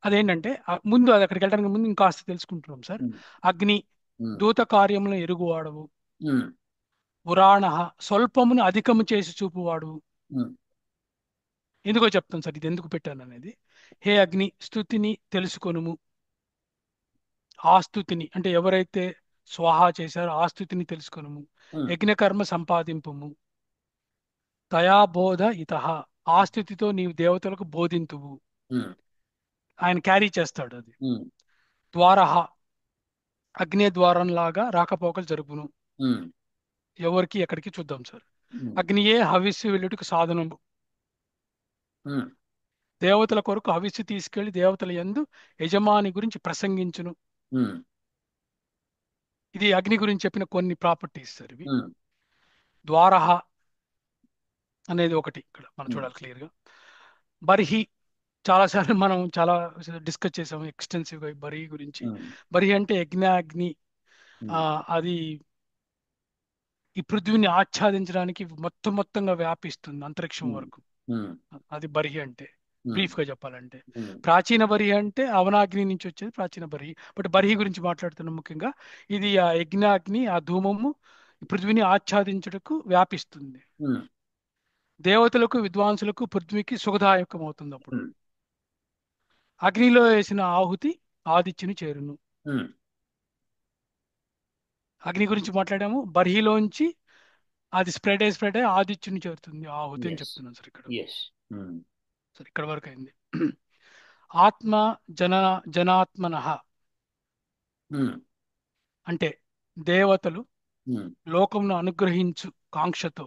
అదేంటంటే ముందు అది అక్కడికి వెళ్ళడానికి ముందు ఇంకాస్త తెలుసుకుంటున్నాం సార్. అగ్ని దూత కార్యములను ఎరుగువాడవు, పురాణ స్వల్పమును అధికము చేసి చూపువాడు. ఎందుకో చెప్తాను సార్ ఇది ఎందుకు పెట్టాను అనేది. హే అగ్ని, స్తుతిని తెలుసుకొనుము. ఆ స్తుతిని అంటే ఎవరైతే స్వాహా చేశారో ఆ స్థుతిని తెలుసుకొనుము. యజ్ఞకర్మ సంపాదింపుము. తయాబోధ ఇతః, ఆ స్థితితో నీవు దేవతలకు బోధింతువు. ఆయన క్యారీ చేస్తాడు అది. ద్వారహ, అగ్ని ద్వారంలాగా రాకపోకలు జరుపును. ఎవరికి ఎక్కడికి చూద్దాం సార్. అగ్నియే హవిస్సు వెళ్ళుటకు సాధనము. దేవతల కొరకు హవిస్సు తీసుకెళ్లి దేవతల యందు యజమాని గురించి ప్రసంగించును. ఇది అగ్ని గురించి చెప్పిన కొన్ని ప్రాపర్టీస్ సార్ ఇవి. ద్వారహ అనేది ఒకటి ఇక్కడ మనం చూడాలి క్లియర్గా. బర్హి, చాలాసార్లు మనం చాలా డిస్కస్ చేసాము ఎక్స్టెన్సివ్గా ఈ బర్హి గురించి. బర్హి అంటే యజ్ఞ అగ్ని. అది ఈ పృథ్వీని ఆచ్ఛాదించడానికి మొత్తంగా వ్యాపిస్తుంది అంతరిక్షం వరకు. అది బర్హి అంటే బ్రీఫ్ గా చెప్పాలంటే. ప్రాచీన బర్హి అంటే అవనాగ్ని నుంచి వచ్చేది ప్రాచీన బర్హి. బట్ బర్హి గురించి మాట్లాడుతున్నాం ముఖ్యంగా. ఇది ఆ యజ్ఞాగ్ని, ఆ ధూమము పృథ్వీని ఆచ్ఛాదించుటకు వ్యాపిస్తుంది. దేవతలకు, విద్వాంసులకు, పృథ్వీకి సుఖదాయకం అవుతుంది అప్పుడు. అగ్నిలో వేసిన ఆహుతి ఆదిత్యుని చేరును. అగ్ని గురించి మాట్లాడాము. బర్హిలోంచి అది స్ప్రెడ్ అయ్యి ఆదిత్యుని చేరుతుంది ఆహుతి అని చెప్తున్నాను సార్ ఇక్కడ. సార్ ఇక్కడ వరకు అయింది. ఆత్మ జన జనాత్మనః అంటే దేవతలు లోకమును అనుగ్రహించు కాంక్షతో,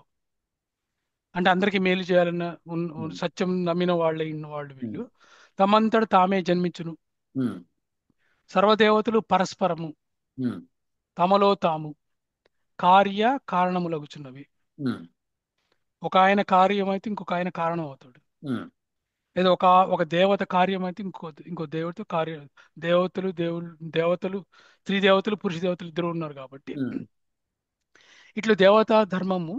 అంటే అందరికీ మేలు చేయాలన్న సత్యం నమ్మిన వాళ్ళే వాళ్ళు వీళ్ళు తమంతట తామే జన్మించును. సర్వదేవతలు పరస్పరము తమలో తాము కార్య కారణములగుచున్నవి. ఉమ్, ఒక ఆయన కార్యం అయితే ఇంకొక ఆయన కారణం అవుతాడు. ఉమ్, ఏదో ఒక ఒక దేవత కార్యం అయితే ఇంకో దేవత కార్యం. దేవతలు స్త్రీ దేవతలు పురుష దేవతలు ఇద్దరు ఉన్నారు కాబట్టి ఉమ్. ఇట్లు దేవతా ధర్మము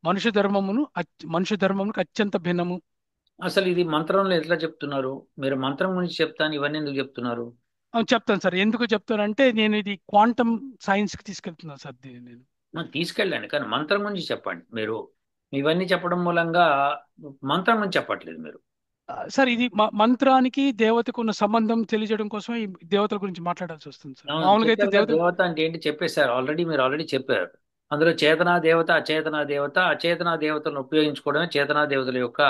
మనుష్య ధర్మములకు అత్యంత భిన్నము. అసలు ఇది మంత్రంలో ఎట్లా చెప్తున్నారు? మీరు మంత్రం గురించి చెప్తాను, ఇవన్నీ ఎందుకు చెప్తున్నారు? అవును, చెప్తాను సార్. ఎందుకు చెప్తానంటే నేను ఇది క్వాంటమ్ సైన్స్ కి తీసుకెళ్తున్నాను సార్ దీన్ని నేను. తీసుకెళ్ళండి, కానీ మంత్రం గురించి చెప్పండి. మీరు ఇవన్నీ చెప్పడం మూలంగా మంత్రం గురించి చెప్పట్లేదు మీరు. సార్ ఇది మంత్రానికి దేవతకు ఉన్న సంబంధం తెలియజేయడం కోసం ఈ దేవతల గురించి మాట్లాడాల్సి వస్తుంది సార్. అవును, మామూలుగా అయితే చెప్పారు కదా, దేవత. దేవత అంటే ఏంటి చెప్పేశారు ఆల్రెడీ, మీరు ఆల్రెడీ చెప్పారు. అందులో చేతనా దేవత, అచేతనా దేవత, అచేతనా దేవతలను ఉపయోగించుకోవడమే చేతనా దేవతల యొక్క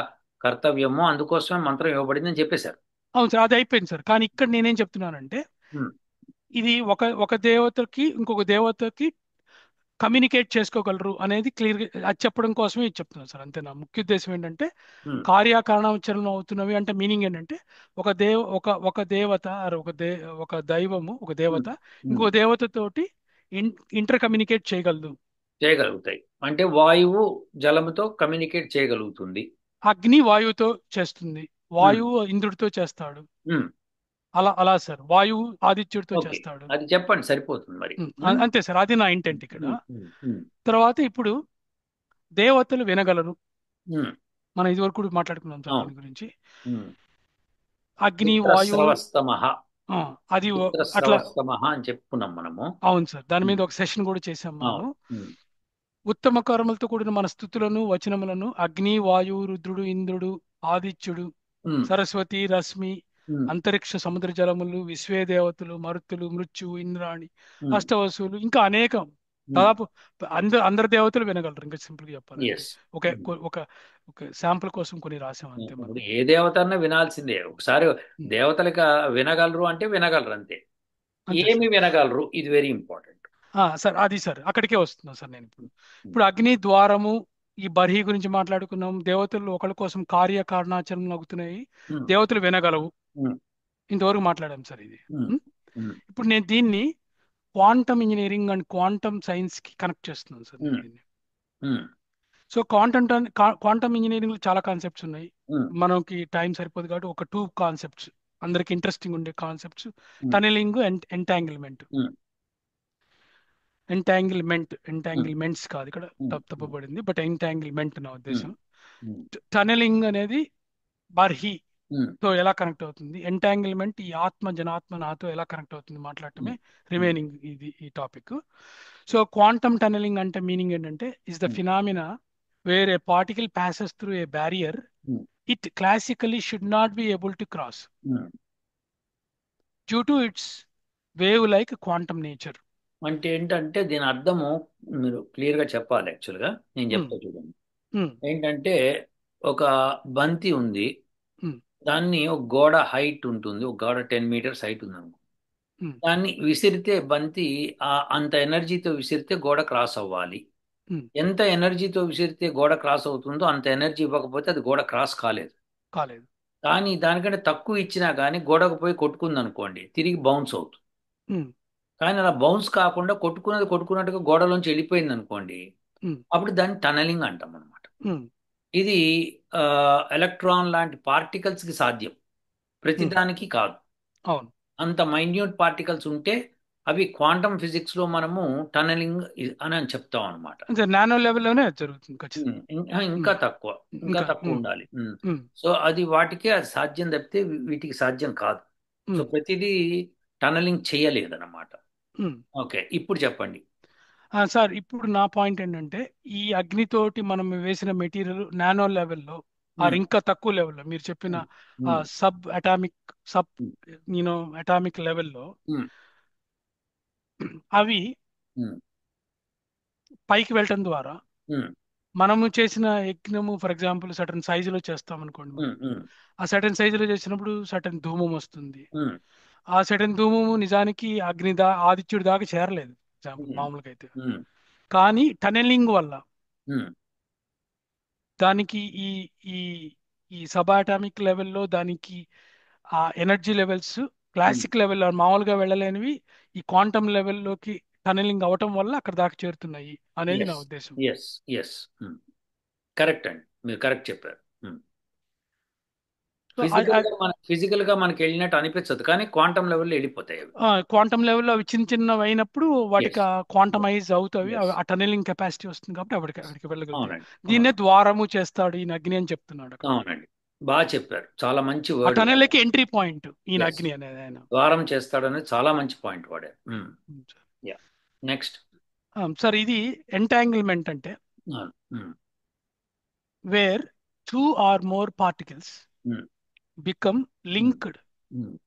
కర్తవ్యము, అందుకోసమే మంత్రం ఇవ్వబడింది అని చెప్పేశారు. అవును సార్, అది అయిపోయింది సార్. కానీ ఇక్కడ నేనేం చెప్తున్నానంటే ఉమ్, ఇది ఒక ఒక దేవతకి ఇంకొక దేవతకి కమ్యూనికేట్ చేసుకోగలరు అనేది క్లియర్ అది చెప్పడం కోసమే ఇది చెప్తున్నాను సార్. అంతే. నా ముఖ్య ఉద్దేశం ఏంటంటే ఉమ్, కార్యకారణోచ్చరణం అవుతున్నవి అంటే మీనింగ్ ఏంటంటే ఒక దేవత ఆర్ ఒక దైవము ఒక దేవత ఉమ్, ఉమ్. ఇంకో దేవతతోటి ఇంటర్ కమ్యూనికేట్ చేయగలదు. చేయగలుగుతాయి అంటే వాయువు జలముతో కమ్యూనికేట్ చేయగలుగుతుంది. అగ్ని వాయువుతో చేస్తుంది. ఉమ్, వాయువు ఇంద్రుడితో చేస్తాడు. ఉమ్. అలా అలా సార్. వాయువు ఆదిత్యుడితో ఓకే, చేస్తాడు. అది చెప్పండి సరిపోతుంది మరి. అంతే సార్. అది నా ఇంటెంట్ ఇక్కడ. ఉమ్, ఉమ్, ఉమ్, తర్వాత ఇప్పుడు దేవతలు వినగలరు. ఉమ్. మనం ఇదివరకు కూడా మాట్లాడుకున్నాం సార్ అవును. దీని గురించి. ఉమ్. అగ్ని వాయువు. చిత్రస్రవస్తమః, ఆ, అది అట్లా. చిత్రస్రవస్తమః అని చెప్పుకున్నాం మనము. అవును సార్, దాని మీద ఉమ్, ఒక సెషన్ కూడా చేసాం మనము. అవును. ఉమ్, ఉత్తమ కర్మలతో కూడిన మన స్థుతులను వచనములను అగ్ని వాయువు రుద్రుడు ఇంద్రుడు ఆదిత్యుడు ఉమ్, సరస్వతి రశ్మి ఉమ్, అంతరిక్ష సముద్ర జలములు విశ్వే దేవతలు మరుతులు మృత్యువు ఇంద్రాణి ఉమ్, అష్టవసువులు ఇంకా అనేకం. ఉమ్. దాదాపు అందరు దేవతలు వినగలరు. ఇంకా సింపుల్ గా చెప్పాలంటే ఎస్. ఒక ఒక ఒక శాంపుల్ కోసం కొన్ని రాసాం అంతే మనం. ఇప్పుడు ఏ దేవత అన్నా వినాల్సిందే ఒకసారి. ఉం. దేవతలకి వినగలరు అంటే వినగలరు అంతే. అంతే ఏమి సార్. వినగలరు, ఇది వెరీ ఇంపార్టెంట్. సార్ అది సార్ అక్కడికే వస్తున్నా సార్ నేను ఇప్పుడు. ఇప్పుడు అగ్ని ద్వారము ఈ బర్హి గురించి మాట్లాడుకున్నాం. దేవతలు ఒకరి కోసం కార్యకారణాచరణలు అవుతున్నాయి. దేవతలు వినగలవు. ఇంతవరకు మాట్లాడాం సార్ ఇది. ఉం? ఇప్పుడు నేను దీన్ని quantum engineering and quantum science కి కనెక్ట్ చేస్తున్నాను సార్ నేను దీన్ని. సో క్వాంటమ్ ఇంజనీరింగ్ లో చాలా కాన్సెప్ట్స్ ఉన్నాయి. మనకి టైం సరిపోదు కాబట్టి ఒక 2 కాన్సెప్ట్స్ అందరికి ఇంట్రెస్టింగ్ ఉండే కాన్సెప్ట్స్. టనెలింగ్ అండ్ ఎంటాంగిల్మెంట్స్ కాదు ఇక్కడ తప్పబడింది, బట్ ఎంటాంగిల్మెంట్ నా ఉద్దేశం. టనెలింగ్ అనేది బర్హి తో ఎలా కనెక్ట్ అవుతుంది, ఎంటాంగిల్మెంట్ ఈ జనాత్మ నాతో ఎలా కనెక్ట్ అవుతుంది మాట్లాడటమే రిమైనింగ్ ఈ టాపిక్. సో క్వాంటమ్ టనెలింగ్ అంటే మీనింగ్ ఏంటంటే is the phenomena where a particle passes through a barrier it classically should not be able to cross due to its wave-like quantum nature. అంటే ఏంటంటే దీని అర్థము మీరు క్లియర్ గా చెప్పాలి. యాక్చువల్గా నేను Mm, చెప్తా చూడండి. mm, ఏంటంటే ఒక బంతి ఉంది, mm, దాన్ని ఒక గోడ హైట్ ఉంటుంది, ఒక గోడ 10 మీటర్స్ హైట్ ఉంది అనుకో. mm, దాన్ని విసిరితే బంతి అంత ఎనర్జీతో విసిరితే గోడ క్రాస్ అవ్వాలి. mm. ఎంత ఎనర్జీతో విసిరితే గోడ క్రాస్ అవుతుందో అంత ఎనర్జీ ఇవ్వకపోతే అది గోడ క్రాస్ కాలేదు. కాలేదు. కానీ దానికంటే తక్కువ ఇచ్చినా కానీ గోడకు పోయి కొట్టుకుంది అనుకోండి, తిరిగి బౌన్స్ అవుతుంది. Mm, కానీ అలా బౌన్స్ కాకుండా కొట్టుకున్నది కొట్టుకున్నట్టుగా గోడలోంచి వెళ్ళిపోయింది అనుకోండి, mm, అప్పుడు దాన్ని టనలింగ్ అంటాం అనమాట. mm, ఇది ఎలక్ట్రాన్ లాంటి పార్టికల్స్ కి సాధ్యం, mm. ప్రతిదానికి కాదు. అవును. అంత మైన్యూట్ పార్టికల్స్ ఉంటే అవి క్వాంటమ్ ఫిజిక్స్ లో మనము టనలింగ్ అని చెప్తాం అనమాట. అంటే నానో లెవెల్లోనే అది ఖచ్చితంగా. ఇంకా తక్కువ, ఇంకా ఇంకా. తక్కువ ఉండాలి. Mm, సో అది వాటికి అది సాధ్యం తప్పితే వీటికి సాధ్యం కాదు. సో mm, ప్రతిదీ టనలింగ్ చేయలేదన్నమాట. mm. ఓకే, ఇప్పుడు చెప్పండి. సార్ ఇప్పుడు నా పాయింట్ ఏంటంటే ఈ అగ్నితోటి మనం వేసిన మెటీరియల్ నానో లెవెల్లో ఆర్ ఉమ్, ఇంకా తక్కువ లెవెల్లో మీరు చెప్పిన ఉమ్, ఉమ్, సబ్ అటామిక్ సబ్ ఉమ్, అటామిక్ లెవెల్లో ఉమ్, అవి ఉమ్, పైకి వెళ్ళటం ద్వారా ఉమ్, మనము చేసిన యజ్ఞము ఫర్ ఎగ్జాంపుల్ సటన్ సైజులో చేస్తాం అనుకోండి. మనం ఉమ్, ఉమ్, ఆ సటన్ సైజులో చేసినప్పుడు సటన్ ధూమం వస్తుంది. ఉమ్, ఆ సటన్ ధూమము నిజానికి ఆదిత్యుడి దాకా చేరలేదు ఎగ్జాంపుల్ ఉమ్, మామూలుగా అయితే. ఉమ్, కానీ టనెలింగ్ వల్ల ఉమ్, దానికి ఈ ఈ ఈ సబాటామిక్ లెవెల్లో దానికి ఆ ఎనర్జీ లెవెల్స్ ఉమ్, క్లాసిక్ లెవెల్లో మామూలుగా వెళ్ళలేనివి ఈ క్వాంటమ్ లెవెల్లోకి టనలింగ్ అవటం వల్ల అక్కడ దాకా చేరుతున్నాయి అనేది నా ఎస్, ఉద్దేశం. Yes, yes. కరెక్ట్ అండి, మీరు కరెక్ట్ చెప్పారు. సో ఫిజికల్ గా మనకి వెళ్ళినట్టు అనిపించదు, కానీ క్వాంటమ్ లెవెల్లో వెళ్ళిపోతాయి అవి. క్వాంటమ్ లెవెల్లో అవి చిన్న చిన్నవి అయినప్పుడు వాటికి ఎస్, క్వాంటమైజ్ అవుతాయి, ఎస్. ఆ టనలింగ్ కెపాసిటీ వస్తుంది కాబట్టి అక్కడికి వెళ్ళగలుగుతాయి. అవునండి, దీన్నే అవును, ద్వారము చేస్తాడు ఈయన అగ్ని అని చెప్తున్నాడు అక్కడ. అవునండి. బాగా చెప్పారు, చాలా మంచి ఆ వర్డ్ టనల్కి వాడారు. ఎంట్రీ పాయింట్ ఈయన ఎస్, అగ్ని అనేది ఆయన. ద్వారం చేస్తాడనేది చాలా మంచి పాయింట్ వాడారు. Yeah, next. సార్ ఇది ఎంటాంగిల్మెంట్ అంటే అవును. Where two or more particles become linked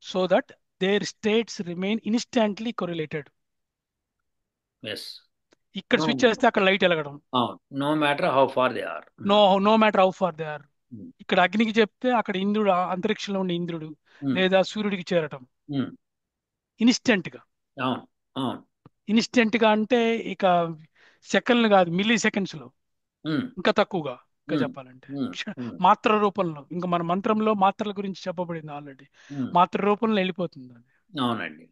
so that their states remain instantly correlated. Yes. ఇక్కడ నో, స్విచ్ చేస్తే అక్కడ లైట్ వెలగడం. అవును, no matter how far they are. No no matter how far they are. ఇక్కడ అగ్నికి చెప్తే అక్కడ ఇంద్రుడు, అంతరిక్షంలో ఉండే ఇంద్రుడు లేదా సూర్యుడికి చేరటం ఇన్స్టెంట్ గా. అవును, అవును. ఇన్స్టెంట్ గా అంటే ఇక సెకండ్లు కాదు, మిల్లీ సెకండ్స్ లో, ఉమ్, ఇంకా తక్కువగా, ఇంకా ఉమ్, చెప్పాలంటే ఉమ్, ఉమ్, మాత్ర రూపంలో. ఇంకా మన మంత్రంలో మాత్రల గురించి చెప్పబడింది ఆల్రెడీ. ఉమ్. మాత్ర రూపంలో వెళ్ళిపోతుంది అది. అవునండి.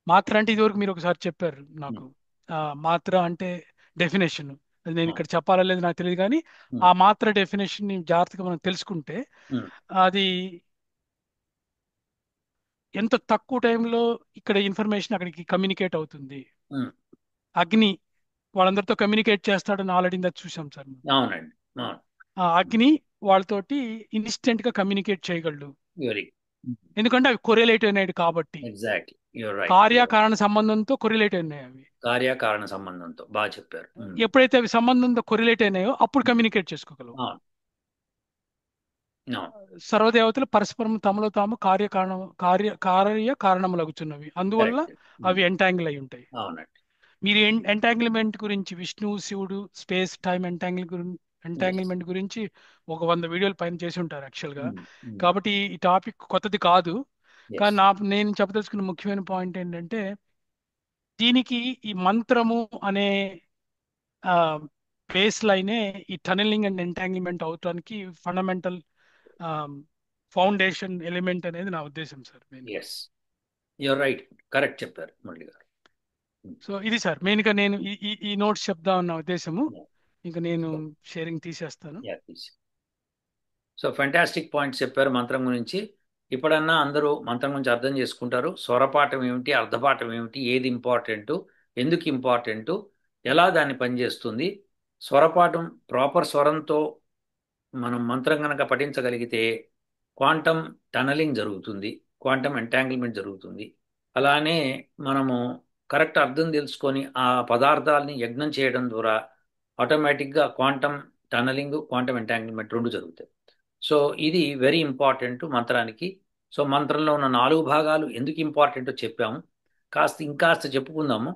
మాత్ర అంటే ఇదివరకు మీరు ఒకసారి చెప్పారు నాకు. ఉమ్, మాత్ర అంటే డెఫినేషన్, అది నేను అవును, ఇక్కడ చెప్పాలా లేదు నాకు తెలియదు, కానీ ఉమ్, ఆ మాత్ర డెఫినేషన్ ని జాగ్రత్తగా మనం తెలుసుకుంటే ఉమ్, అది ఎంత తక్కువ టైంలో ఇక్కడ ఇన్ఫర్మేషన్ అక్కడికి కమ్యూనికేట్ అవుతుంది. ఉమ్. అగ్ని వాళ్ళందరితో కమ్యూనికేట్ చేస్తాడని ఆల్రెడీ ఇందాక చూసాం సార్ మనం. అవునండి, అవును. ఆ అగ్ని వాళ్ళతోటి ఇన్స్టెంట్ గా కమ్యూనికేట్ చేయగలడు, వెరీ ఎందుకంటే అవి కొరిలేట్ అయినాయి కాబట్టి. Exactly, you're right. కార్యకారణ సంబంధంతో కొరిలేట్ అయినాయి అవి. కార్యకారణ సంబంధంతో బాగా చెప్పారు. ఎప్పుడైతే అవి సంబంధంతో కొరిలేట్ అయినాయో అప్పుడు కమ్యూనికేట్ చేసుకోగలవు. అవును, అవును. సర్వదేవతలు పరస్పరం తమలో తాము కార్య కారణములగుచున్నవి, అందువల్ల కరెక్ట్. అవి ఎంటాంగిల్ అయి ఉంటాయి. అవునండి. మీరు ఎంటాంగిల్మెంట్ గురించి, విష్ణు శివుడు స్పేస్ టైం ఎస్. ఎంటాంగిల్మెంట్ గురించి ఒక 100 వీడియోలు పైన చేసి ఉంటారు యాక్చువల్ గా. కాబట్టి ఈ టాపిక్ కొత్తది కాదు. ఎస్. కానీ నేను చెప్పదలుచుకున్న ముఖ్యమైన పాయింట్ ఏంటంటే, దీనికి ఈ మంత్రము అనే బేస్ లైనే ఈ టనెలింగ్ అండ్ ఎంటాంగిల్మెంట్ అవటానికి ఫండమెంటల్ ఫౌండేషన్ ఎలిమెంట్ అనేది నా ఉద్దేశం సార్ మెయిన్ గా. Yes, you're right. కరెక్ట్ చెప్పారు మురళి గారు. సో ఇది సార్ మెయిన్ గా నేను ఈ ఈ ఈ నోట్స్ చెప్దామన్న ఉద్దేశము. ఇంకా నేను షేరింగ్ తీసేస్తాను. సో ఫెంటాస్టిక్ పాయింట్స్ చెప్పారు మంత్రం గురించి. ఇప్పుడన్నా అందరూ మంత్రం గురించి అర్థం చేసుకుంటారు. స్వరపాఠం ఏమిటి, అర్ధపాఠం ఏమిటి, ఏది ఇంపార్టెంట్, ఎందుకు ఇంపార్టెంట్, ఎలా దాన్ని పనిచేస్తుంది. స్వరపాఠం ప్రాపర్ స్వరంతో మనం మంత్రం కనుక పఠించగలిగితే క్వాంటమ్ టనలింగ్ జరుగుతుంది, క్వాంటమ్ ఎంటాంగిల్మెంట్ జరుగుతుంది. అలానే మనము కరెక్ట్ అర్థం తెలుసుకొని ఆ పదార్థాలని యజ్ఞం చేయడం ద్వారా ఆటోమేటిక్గా క్వాంటమ్ టనలింగ్, క్వాంటమ్ ఎంటాంగిల్మెంట్ రెండు జరుగుతాయి. సో ఇది వెరీ ఇంపార్టెంట్ మంత్రానికి. సో మంత్రంలో ఉన్న 4 భాగాలు ఎందుకు ఇంపార్టెంటో చెప్పాము. ఇంకాస్త చెప్పుకుందాము.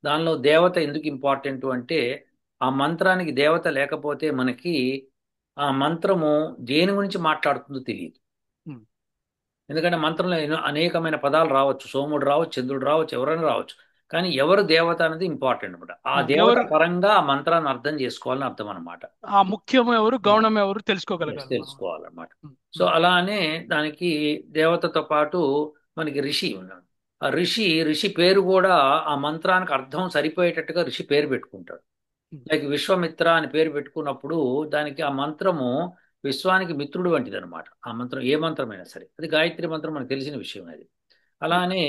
దానిలో దేవత ఎందుకు ఇంపార్టెంట్ అంటే, ఆ మంత్రానికి దేవత లేకపోతే మనకి ఆ మంత్రము దేని గురించి మాట్లాడుతుందో తెలియదు. Hmm. ఎందుకంటే మంత్రంలో అనేకమైన పదాలు రావచ్చు, సోముడు రావచ్చు, చంద్రుడు రావచ్చు, ఎవరైనా రావచ్చు. కానీ ఎవరు దేవత అనేది ఇంపార్టెంట్ అనమాట. ఆ దేవత ఎవరు పరంగా ఆ మంత్రాన్ని అర్థం చేసుకోవాలని అర్థం అనమాట. ఆ ముఖ్యము ఎవరు, గౌణం ఎవరు తెలుసుకోగలగాలి మనం. తెలుసుకోవాలన్నమాట. Hmm. సో అలానే దానికి దేవతతో పాటు మనకి ఋషి ఉన్నాడు. ఆ ఋషి పేరు కూడా ఆ మంత్రానికి అర్థం సరిపోయేటట్టుగా ఋషి పేరు పెట్టుకుంటాడు. Hmm. లైక్ విశ్వమిత్ర అని పేరు పెట్టుకున్నప్పుడు దానికి ఆ మంత్రము విశ్వానికి మిత్రుడు వంటిది అనమాట. ఆ మంత్రం ఏ మంత్రమైనా సరే, అది గాయత్రి మంత్రం మనకు తెలిసిన విషయం అది. అలానే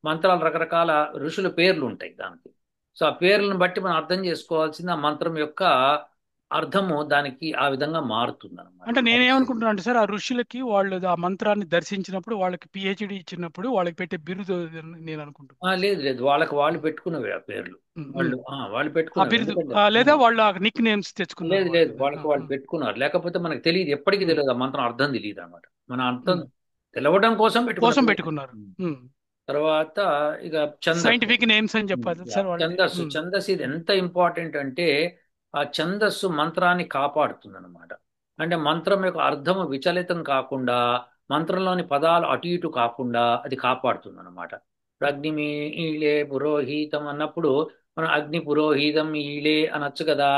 మంత్రాలు రకరకాల ఋషుల పేర్లు ఉంటాయి దానికి. సో ఆ పేర్లను బట్టి మనం అర్థం చేసుకోవాల్సింది ఆ మంత్రం యొక్క అర్థము దానికి ఆ విధంగా మారుతుంది అనమాట. అంటే నేనేమనుకుంటున్నా అంటే సార్, ఆ ఋషులకి వాళ్ళు ఆ మంత్రాన్ని దర్శించినప్పుడు వాళ్ళకి పిహెచ్డి ఇచ్చినప్పుడు వాళ్ళకి పెట్టే బిరుదు అని నేను అనుకుంటున్నాను. లేదు, లేదు, వాళ్ళకి వాళ్ళు పెట్టుకున్నవి ఆ పేర్లు. Hmm. Hmm. వాళ్ళు ఆ పెట్టుకున్నవి, బిరుదు ఎందుకంటే లేదా వాళ్ళు ఆ నిక్ నేమ్స్ తెచ్చుకున్నారు లేదు, లేదు, వాళ్ళు. వాళ్ళకి వాళ్ళు పెట్టుకున్నారు. లేకపోతే మనకు తెలియదు, ఎప్పటికీ Hmm. తెలియదు ఆ మంత్రం అర్థం తెలియదు అనమాట. మన అర్థం Hmm. తెలవడం కోసం పెట్టుకున్న కోసం పేరు. పెట్టుకున్నారు. తర్వాత ఇక ఛందస్సు. సైంటిఫిక్ నేమ్స్ అని చెప్పాలి సార్ వాళ్ళది. ఛందస్సు ఇది ఎంత ఇంపార్టెంట్ అంటే, ఆ ఛందస్సు మంత్రాన్ని కాపాడుతుంది అనమాట. అంటే మంత్రం యొక్క అర్థము విచలితం కాకుండా, మంత్రంలోని పదాలు అటు ఇటు కాకుండా అది కాపాడుతుంది అనమాట. అగ్నిమి ఈళే పురోహితం అన్నప్పుడు మనం అగ్ని పురోహితం ఈళే అనొచ్చు కదా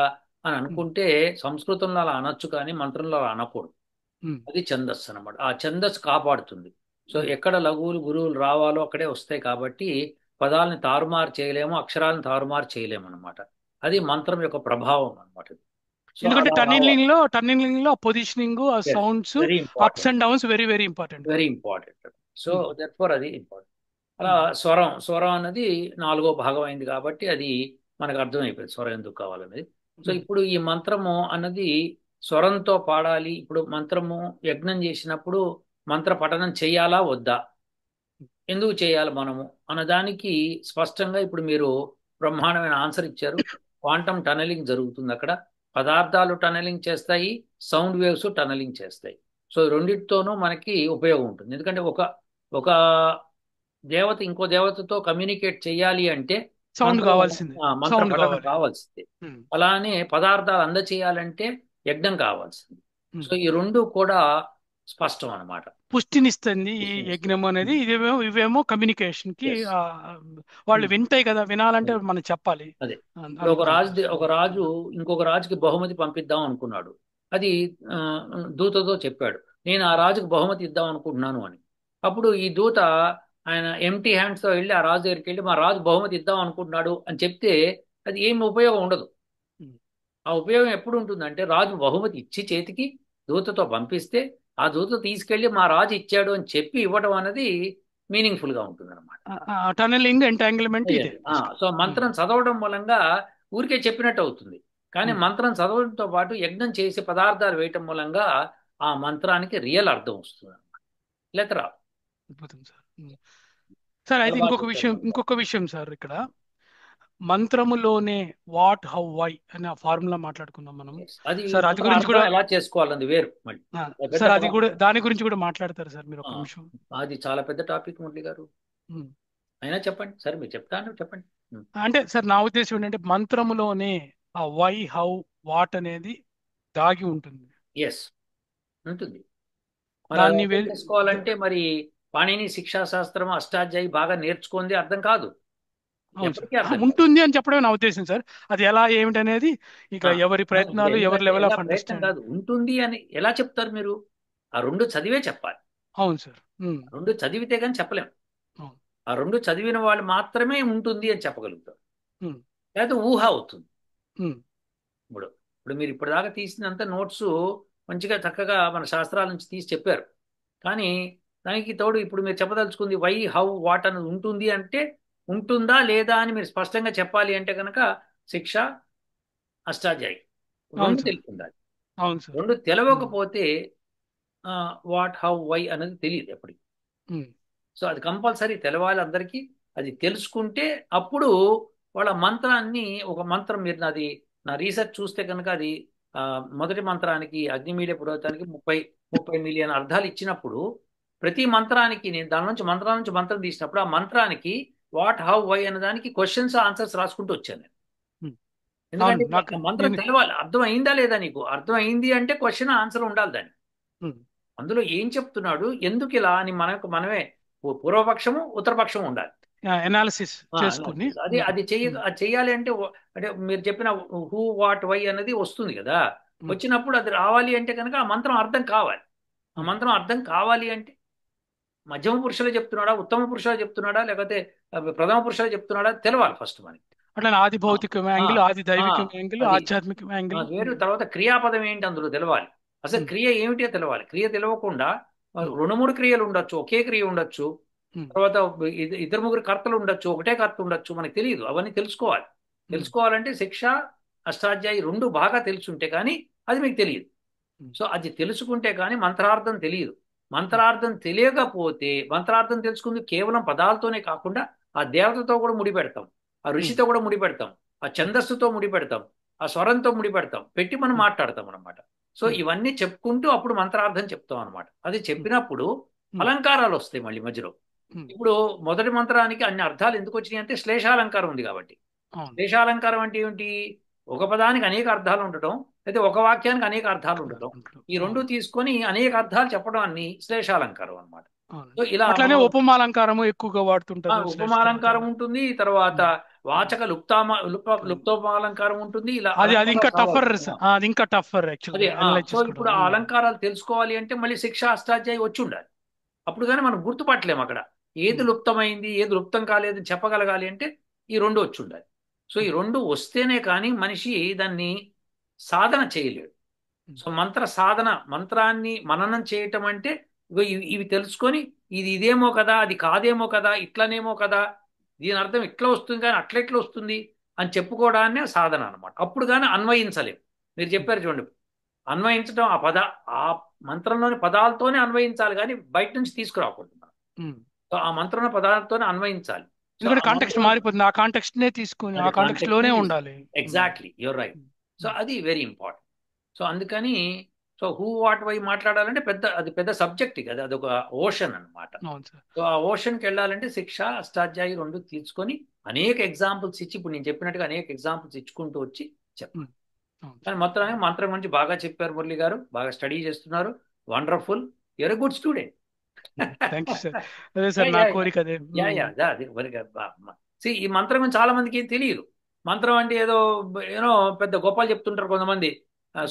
అని అనుకుంటే సంస్కృతంలో అలా అనొచ్చు, కానీ మంత్రంలో అలా అనకూడదు. అది ఛందస్సు అనమాట. ఆ ఛందస్సు కాపాడుతుంది. సో ఎక్కడ లఘువులు గురువులు రావాలో అక్కడే వస్తాయి కాబట్టి పదాలని తారుమారు చేయలేము, అక్షరాలను తారుమారు చేయలేము అనమాట. అది మంత్రం యొక్క ప్రభావం అనమాట. సో ఎందుకంటే అలా రావాలి. టర్నింగ్ లో పొజిషనింగ్, ఆ yes, sounds, very ups important. And downs very very important very కదా. ఇంపార్టెంట్. సో ఉమ్, దట్ అది ఇంపార్టెంట్. అలా ఉమ్, స్వరం అన్నది నాలుగో భాగం అయింది కాబట్టి అది మనకు అర్థమైపోయింది స్వరం ఎందుకు కావాలనేది. సో ఉమ్, ఇప్పుడు ఈ మంత్రము అన్నది స్వరంతో పాడాలి. ఇప్పుడు మంత్రము యజ్ఞం చేసినప్పుడు మంత్ర పఠనం చేయాలా వద్దా, ఎందుకు చేయాలి మనము అన్నదానికి స్పష్టంగా ఇప్పుడు మీరు బ్రహ్మాండమైన ఆన్సర్ ఇచ్చారు. క్వాంటమ్ టనలింగ్ జరుగుతుంది అక్కడ. పదార్థాలు టనలింగ్ చేస్తాయి, సౌండ్ వేవ్స్ టనలింగ్ చేస్తాయి. సో ఈ రెండిటితోనూ మనకి ఉపయోగం ఉంటుంది. ఎందుకంటే ఒక ఒక దేవత ఇంకో దేవతతో కమ్యూనికేట్ చేయాలి అంటే సౌండ్ మంత్రం, కావాల్సిందే. మంత్ర సౌండ్ పఠనం కావాలి. కావాల్సిందే. ఉమ్, అలానే పదార్థాలు అందచేయాలంటే యజ్ఞం కావాల్సింది. సో ఉమ్. ఈ రెండు కూడా స్పష్టం అన్నమాట. పుష్టినిస్తుంది ఈ యజ్ఞం అనేది. ఇవేమో కమ్యూనికేషన్ కి ఎస్. వాళ్ళు వింటాయి కదా, వినాలంటే మనం చెప్పాలి. అదే. ఇప్పుడు అందుకు దానికోసం. ఒక రాజు ఇంకొక రాజుకి బహుమతి పంపిద్దాం అనుకున్నాడు. అది ఆ, దూతతో చెప్పాడు, నేను ఆ రాజుకు బహుమతి ఇద్దాం అనుకుంటున్నాను అని. అప్పుడు ఈ దూత ఆయన ఎంటీ హ్యాండ్స్ తో వెళ్ళి ఆ రాజు దగ్గరికి వెళ్ళి మా రాజు బహుమతి ఇద్దాం అనుకుంటున్నాడు అని చెప్తే అది ఏం ఉపయోగం ఉండదు. ఉమ్, ఆ ఉపయోగం ఎప్పుడు ఉంటుందంటే రాజు బహుమతి ఇచ్చి చేతికి దూతతో పంపిస్తే ఆ దూత తీసుకెళ్లి మా రాజు ఇచ్చాడు అని చెప్పి ఇవ్వడం అనేది మీనింగ్ఫుల్ గా ఉంటుంది అనమాట. టనలింగ్ ఎంటాంగిల్మెంట్ ఇదే సో బేసికల్. మంత్రం చదవడం మూలంగా ఊరికే చెప్పినట్టు అవుతుంది. కానీ మంత్రం చదవడంతో పాటు యజ్ఞం చేసి పదార్థాలు వేయటం మూలంగా ఆ మంత్రానికి రియల్ అర్థం వస్తుంది. లేక రాదు. అద్భుతం సార్. సార్ చాలా అయితే బాగా చెప్పారు మంత్రం. ఇంకొక విషయం సార్, ఇక్కడ మంత్రములోనే వాట్ హౌ వై అనే ఫార్ములా మాట్లాడుకుందాం మనం. Yes. అది సార్ అది మంత్ర గురించి అర్థం కూడా, ఎలా చేసుకోవాలన్నది వేరు మళ్ళీ. అది పెద్ద సార్ అది కూడా టాపిక్. దాని గురించి కూడా మాట్లాడతారు సార్ మీరు ఆ, ఒక నిమిషం. అది చాలా పెద్ద టాపిక్ మురళి గారు. ఉమ్. అయినా చెప్పండి, సరే మీరు చెప్తాను చెప్పండి. అంటే సార్ నా ఉద్దేశం ఏంటంటే మంత్రములోనే ఆ వై హౌ వాట్ అనేది దాగి ఉంటుంది. ఎస్, ఉంటుంది. మరి అది దాన్ని అర్థం చేసుకోవాలంటే మరి పాణిని శిక్షాశాస్త్రం అష్టాధ్యాయి బాగా నేర్చుకుంది అర్థం కాదు. అవును సార్. ఎప్పటికీ అర్థం కాదు. ఉంటుంది అని చెప్పడమే నా ఉద్దేశం సార్. అది ఎలా ఏమిటనేది ఇక ఆ, ఎవరి ఇప్పుడు ప్రయత్నాలు, ఎవరి ఎందుకంటే లెవెల్ ఎలా ఆఫ్ ప్రయత్నం అండర్స్టాండింగ్. కాదు, ఉంటుంది అని ఎలా చెప్తారు మీరు? ఆ రెండు చదివే చెప్పాలి. అవును సార్. రెండు చదివితే కానీ చెప్పలేం. అవును. ఆ రెండు చదివిన వాళ్ళు మాత్రమే ఉంటుంది అని చెప్పగలుగుతారు. ఉమ్, లేకపోతే ఊహ అవుతుంది. ఉమ్, ఇప్పుడు ఇప్పుడు మీరు ఇప్పటిదాకా తీసినంత నోట్స్ మంచిగా చక్కగా మన శాస్త్రాల నుంచి తీసి చెప్పారు. కానీ దానికి తోడు ఇప్పుడు మీరు చెప్పదలుచుకుంది వై హౌ వాట్ అనేది ఉంటుంది అంటే ఉంటుందా లేదా అని మీరు స్పష్టంగా చెప్పాలి అంటే కనుక శిక్ష, అష్టాధ్యాయి అవును రెండు సార్. తెలిసి ఉండాలి. అవును సార్. రెండు ఉమ్, తెలవకపోతే వాట్ హౌ వై అనేది తెలియదు ఎప్పటికి. ఉమ్, సో అది కంపల్సరీ తెలవాలి అందరికీ. అది తెలుసుకుంటే అప్పుడు వాళ్ళ మంత్రాన్ని, ఒక మంత్రం మీరు నా రీసెర్చ్ చూస్తే కనుక అది ఆ, మొదటి మంత్రానికి అగ్నిమీడే పురోహితానికి 30 మిలియన్ అర్థాలు ఇచ్చినప్పుడు ప్రతి మంత్రానికి నేను దాని నుంచి మంత్రాల నుంచి మంత్రం తీసినప్పుడు ఆ మంత్రానికి వాట్ హౌ వై అనే దానికి క్వశ్చన్స్ ఆన్సర్స్ రాసుకుంటూ వచ్చాను నేను. ఉమ్. ఎందుకంటే అవును. ఇప్పుడు నాకు ఆ మంత్రం తెలవాలి, అర్థం అయిందా లేదా, నీకు అర్థం అయింది అంటే క్వశ్చన్ ఆన్సర్ ఉండాలి దానికి. ఉమ్, అందులో ఏం చెప్తున్నాడు, ఎందుకు ఇలా అని మనకు మనమే పూర్వపక్షము ఉత్తరపక్షము ఉండాలి. ఎనాలిసిస్ చేసుకుని. అనాలిసిస్ అది అది చేయాలి అంటే అంటే మీరు చెప్పిన హూ వాట్ వై అనేది వస్తుంది కదా. ఉమ్, వచ్చినప్పుడు అది రావాలి అంటే కనుక ఆ మంత్రం అర్థం కావాలి. ఆ ఉమ్. మంత్రం అర్థం కావాలి అంటే మధ్యమ పురుషులు చెప్తున్నాడా, ఉత్తమ పురుషులు చెప్తున్నాడా, లేకపోతే ప్రథమ పురుషులు చెప్తున్నాడా తెలవాలి ఫస్ట్ మనకి. అట్లా ఆది ఆ, భౌతికం ఆ, యాంగిల్, ఆది ఆ, దైవికం యాంగిల్, అది ఆధ్యాత్మికం యాంగిల్. వేరు. తర్వాత క్రియాపదం ఏంటి అందులో తెలవాలి. అసలు క్రియ ఏమిటో తెలవాలి. క్రియ తెలవకుండా రెండు మూడు క్రియలు ఉండొచ్చు, ఒకే క్రియ ఉండొచ్చు. తర్వాత ఇద్దరు ముగ్గురు కర్తలు ఉండొచ్చు, ఒకటే కర్త ఉండొచ్చు, మనకు తెలియదు. అవన్నీ తెలుసుకోవాలి. తెలుసుకోవాలంటే శిక్ష, అష్టాధ్యాయి రెండు బాగా తెలుసుంటే కానీ అది మీకు తెలియదు. సో అది తెలుసుకుంటే కానీ మంత్రార్థం తెలియదు. మంత్రార్థం తెలియకపోతే మంత్రార్థం తెలుసుకుంది కేవలం పదాలతోనే కాకుండా ఆ దేవతతో కూడా ముడిపెడతాం, ఆ ఋషితో కూడా ముడిపెడతాం, ఆ ఛందస్సుతో ముడిపెడతాం, ఆ స్వరంతో ముడిపెడతాం, పెట్టి మనం మాట్లాడతాం అనమాట. సో ఇవన్నీ చెప్పుకుంటూ అప్పుడు మంత్రార్థం చెప్తాం అనమాట. అది చెప్పినప్పుడు అలంకారాలు వస్తాయి మళ్ళీ మధ్యలో. ఇప్పుడు మొదటి మంత్రానికి అన్ని అర్థాలు ఎందుకు వచ్చినాయి అంటే శ్లేషాలంకారం ఉంది కాబట్టి. అవును. శ్లేషాలంకారం అంటే ఏమిటి? ఒక పదానికి అనేక అర్థాలు ఉండటం, అయితే ఒక వాక్యానికి అనేక అర్థాలు ఉండటం. ఈ రెండు అవును. తీసుకొని అనేక అర్థాలు చెప్పడం అన్ని శ్లేషాలంకారం అనమాట. అవును. సో ఇలా అట్లానే మనం ఉపమాలంకారము ఎక్కువగా వాడుతుంటారు ఉపమాలంకారం ఉంటుంది, తర్వాత వాచక ఉమ్. లుప్తోపాలంకారం ఉంటుంది. ఇలా అది అలంకారాలు ఇంకా చాలా టఫర్. ఉంటాయి. అది ఇంకా టఫర్ యాక్చువల్ అదే గా అనలైజ్ సో చేసుకోవడం. ఇప్పుడు ఆ అలంకారాలు తెలుసుకోవాలి అంటే మళ్ళీ శిక్ష అష్టాధ్యాయి వచ్చి ఉండాలి. అప్పుడు కానీ మనం గుర్తుపట్టలేము అక్కడ. ఏది లుప్తమైంది ఏది లుప్తం కాలేదు చెప్పగలగాలి అంటే ఈ రెండు వచ్చి ఉండాలి. సో ఈ రెండు వస్తేనే కానీ మనిషి దాన్ని సాధన చేయలేడు. సో మంత్ర సాధన, మంత్రాన్ని మననం చేయటం అంటే ఇగో ఇవి తెలుసుకొని ఇది ఇదేమో కదా, అది కాదేమో కదా, ఇట్లనేమో కదా, దీని అర్థం ఇట్లా వస్తుంది కానీ అట్లా ఎట్లా వస్తుంది అని చెప్పుకోవడాన్నే సాధన అనమాట. అప్పుడు కానీ అన్వయించలేము. మీరు చెప్పారు చూడండి, అన్వయించడం ఆ మంత్రంలోని పదాలతోనే అన్వయించాలి కానీ బయట నుంచి తీసుకురాకూడదు. సో ఆ మంత్రంలో పదాలతోనే అన్వయించాలి. సో ఎందుకంటే ఆ కాంటెక్స్ట్ మంత్రం మారిపోతుంది, ఆ కాంటెక్స్ట్ నే తీసుకుని ఆ అది కాంటెక్స్ట్ కాంటెక్స్ట్ లోనే ఉండాలి. Exactly, your right. సో అది వెరీ ఇంపార్టెంట్. సో అందుకని సో హూ వాట్ వై మాట్లాడాలంటే అది పెద్ద సబ్జెక్ట్ కదా, అదొక ఓషన్ అనమాట. అవును సార్. సో ఆ ఓషన్కి వెళ్ళాలంటే శిక్ష అష్టాధ్యాయి రెండు తీసుకొని అనేక ఎగ్జాంపుల్స్ ఇచ్చి, ఇప్పుడు నేను చెప్పినట్టుగా అనేక ఎగ్జాంపుల్స్ ఇచ్చుకుంటూ వచ్చి చెప్పాలి. కానీ మొత్తం మంత్రం గురించి బాగా చెప్పారు మురళి గారు, బాగా స్టడీ చేస్తున్నారు. Wonderful, you're a good student. Thank you sir. అదే సార్ నా కోరిక అదే. ఈ మంత్రం గురించి చాలా మందికి ఏం తెలియదు. మంత్రం అంటే ఏదో పెద్ద గొప్పలు చెప్తుంటారు కొంతమంది.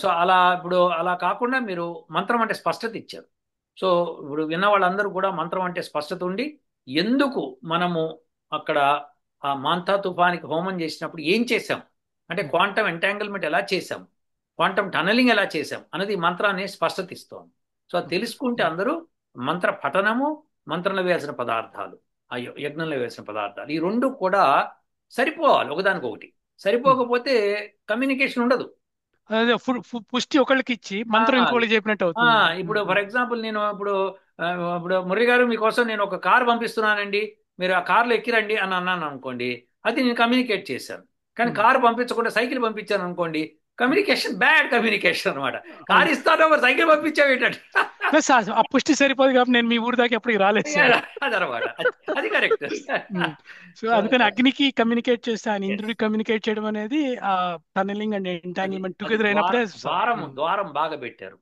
సో అలా ఇప్పుడు అలా కాకుండా మీరు మంత్రం అంటే స్పష్టత ఇచ్చారు. సో ఇప్పుడు విన్న వాళ్ళందరూ కూడా మంత్రం అంటే స్పష్టత ఉండి, ఎందుకు మనము అక్కడ ఆ మాంతా తుఫానికి హోమం చేసినప్పుడు ఏం చేశాం అంటే క్వాంటమ్ ఎంటాంగిల్మెంట్ ఎలా చేశాం, క్వాంటమ్ టనలింగ్ ఎలా చేశాం అన్నది ఈ మంత్రాన్ని స్పష్టత ఇస్తోంది. సో అది తెలుసుకుంటే అందరూ మంత్ర పఠనము, మంత్రంలో వేసిన పదార్థాలు, ఆ యజ్ఞంలో వేసిన పదార్థాలు, ఈ రెండు కూడా సరిపోవాలి. ఒకదానికొకటి సరిపోకపోతే కమ్యూనికేషన్ ఉండదు. అదే పుష్టి ఒకళ్ళకి ఇచ్చి మంత్రం ఇంకోళ్ళకి చెప్పినట్టు అవుతుంది. ఇప్పుడు ఫర్ ఎగ్జాంపుల్ నేను ఇప్పుడు ఇప్పుడు మురళి గారు మీకోసం నేను ఒక కార్ పంపిస్తున్నానండి, మీరు ఆ కార్లో ఎక్కిరండి అని అన్నాను అనుకోండి, అది నేను కమ్యూనికేట్ చేశాను. కానీ కారు పంపించకుండా సైకిల్ పంపించాను అనుకోండి, కమ్యూనికేషన్ బ్యాడ్ కమ్యూనికేషన్ అనమాట. కారు ఇస్తాను మరి సైకిల్ పంపించావు ఏంటంటే ఆ పుష్టి సరిపోదు కాబట్టి నేను మీ ఊరి దాకా ఎప్పటికి రాలేదు సార్. అదనమాట, అది కరెక్ట్. సో అందుకని అగ్నికి కమ్యూనికేట్ చేస్తే ఆయన ఇంద్రుడికి కమ్యూనికేట్ చేయడం అనేది ఆ టనలింగ్ అండ్ ఎంటాంగిల్మెంట్ టుగెదర్ అయినప్పుడే ద్వారం బాగా పెట్టారు.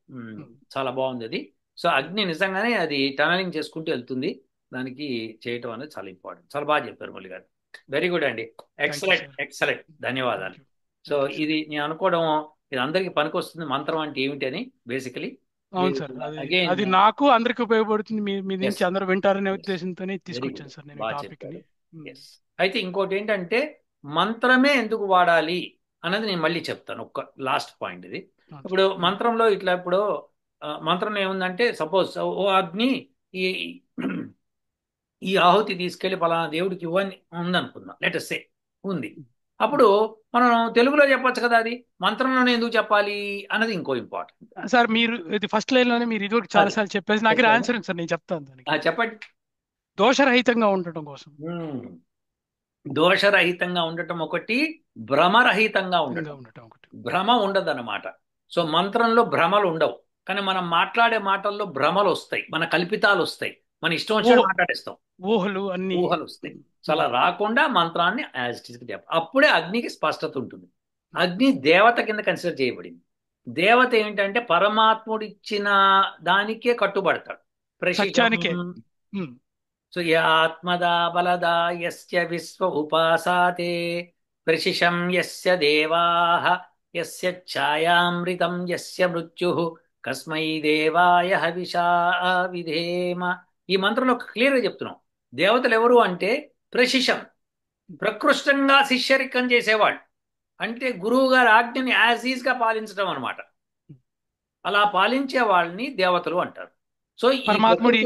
చాలా బాగుంది అది. సో అగ్ని నిజంగానే అది టనలింగ్ చేసుకుంటూ వెళ్తుంది, దానికి చేయటం అనేది చాలా ఇంపార్టెంట్. చాలా బాగా చెప్పారు మురళి గారు, వెరీ గుడ్ అండి, ఎక్సలెంట్ ఎక్సలెంట్, ధన్యవాదాలు. సో ఇది నేను అనుకోవడం ఇది అందరికి పనికొస్తుంది, మంత్రం అంటే ఏమిటి అని బేసికలీ. అవును సార్, అది నాకు అందరికి ఉపయోగపడుతుంది, మీ నుంచి అందరూ వింటారనే ఉద్దేశంతోనే తీసుకొచ్చాను సార్ నేను టాపిక్ ని. అయితే ఇంకోటి ఏంటంటే మంత్రమే ఎందుకు వాడాలి అన్నది నేను మళ్ళీ చెప్తాను. ఒక లాస్ట్ పాయింట్ ఇది. ఇప్పుడు మంత్రంలో ఇట్లా ఇప్పుడు మంత్రంలో ఏముందంటే సపోజ్ ఓ అగ్ని ఈ ఈ ఆహుతి తీసుకెళ్లి పలానా దేవుడికి ఇవ్వని ఉందనుకుందాం, లెట్ సే ఉంది. అప్పుడు మనం తెలుగులో చెప్పొచ్చు కదా, అది మంత్రంలోనే ఎందుకు చెప్పాలి అన్నది ఇంకో ఇంపార్టెంట్. సార్ మీరు ఇది ఫస్ట్ లైన్ లోనే మీరు ఇది చాలా సార్లు చెప్పేసి నాకు ఆన్సర్ సార్, నేను చెప్తాను దానికి. చెప్పండి. దోషరహితంగా ఉండటం కోసం. దోషరహితంగా ఉండటం ఒకటి, భ్రమరహితంగా ఉండటం ఒకటి. భ్రమ ఉండదు అన్నమాట. సో మంత్రంలో భ్రమలు ఉండవు, కానీ మనం మాట్లాడే మాటల్లో భ్రమలు వస్తాయి, మన కల్పితాలు వస్తాయి, మన ఇష్టం వచ్చినట్టు మాట్లాడేస్తాం, ఊహలు వస్తాయి. సో అలా రాకుండా మంత్రాన్ని యాజ్ ఇట్ ఈస్ చెప్పాలి. అప్పుడే అగ్నికి స్పష్టత ఉంటుంది. అగ్ని దేవత కింద కన్సిడర్ చేయబడింది. దేవత ఏంటంటే పరమాత్ముడు ఇచ్చిన దానికే కట్టుబడతాడు. సో ఆత్మదా బలదా యస్య విశ్వ ఉపాసాతే ప్రశిషం యస్య దేవాః యస్య ఛాయామృతం యస్య మృత్యుః కస్మై దేవాయ హవిషా విధేమ. ఈ మంత్రంలో క్లియర్గా చెప్తున్నాం. దేవతలు ఎవరు అంటే ప్రశిషం, ప్రకృష్టంగా శిష్యరికం చేసేవాళ్ళు, అంటే గురువు గారి ఆజ్ఞని యాజ్ ఈజ్ గా పాలించడం అనమాట. అలా పాలించే వాళ్ళని దేవతలు అంటారు. సో పరమాత్ముడి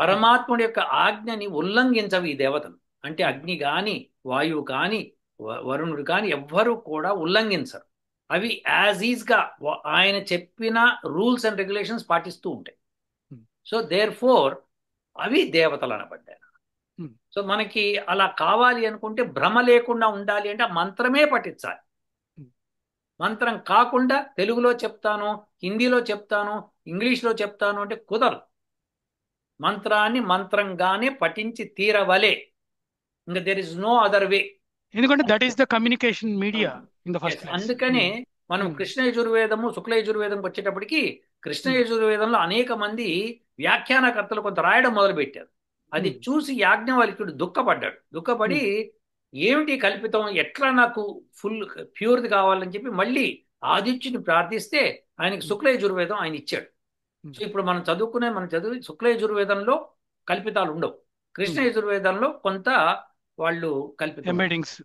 పరమాత్ముడి యొక్క ఆజ్ఞని ఉల్లంఘించవు ఈ దేవతలు. అంటే అగ్ని కాని వాయువు కాని వరుణుడు కాని ఎవ్వరూ కూడా ఉల్లంఘించరు. అవి యాజ్ ఈజ్ గా ఆయన చెప్పిన రూల్స్ అండ్ రెగ్యులేషన్స్ పాటిస్తూ ఉంటాయి. సో దేర్ ఫోర్ అవి దేవతలు అనబడ్డాయి. సో మనకి అలా కావాలి అనుకుంటే భ్రమ లేకుండా ఉండాలి అంటే మంత్రమే పఠించాలి. మంత్రం కాకుండా తెలుగులో చెప్తాను, హిందీలో చెప్తాను, ఇంగ్లీష్లో చెప్తాను అంటే కుదరదు. మంత్రాన్ని మంత్రంగానే పఠించి తీరవలే, ఇంకా there is no other way. ఎందుకంటే that is the communication media in the first place. అందుకనే మనం కృష్ణ యజుర్వేదము, శుక్ల యజుర్వేదంకి వచ్చేటప్పటికి కృష్ణ యజుర్వేదంలో అనేక మంది వ్యాఖ్యానకర్తలు కొంత రాయడం మొదలుపెట్టారు. అది చూసి యాజ్ఞవల్క్యుడు దుఃఖపడి ఏమిటి కల్పితం, ఎట్లా నాకు ఫుల్ ప్యూర్ది కావాలని చెప్పి మళ్ళీ ఆదిత్యుని ప్రార్థిస్తే ఆయనకి శుక్ల యజుర్వేదం ఆయన ఇచ్చాడు. ఉమ్, సో ఇప్పుడు మనం చదువు శుక్ల యజుర్వేదంలో కల్పితాలు ఉండవు. కృష్ణ ఉమ్. యజుర్వేదంలో కొంత వాళ్ళు కల్పితం ఉంది. ఎంబెడింగ్స్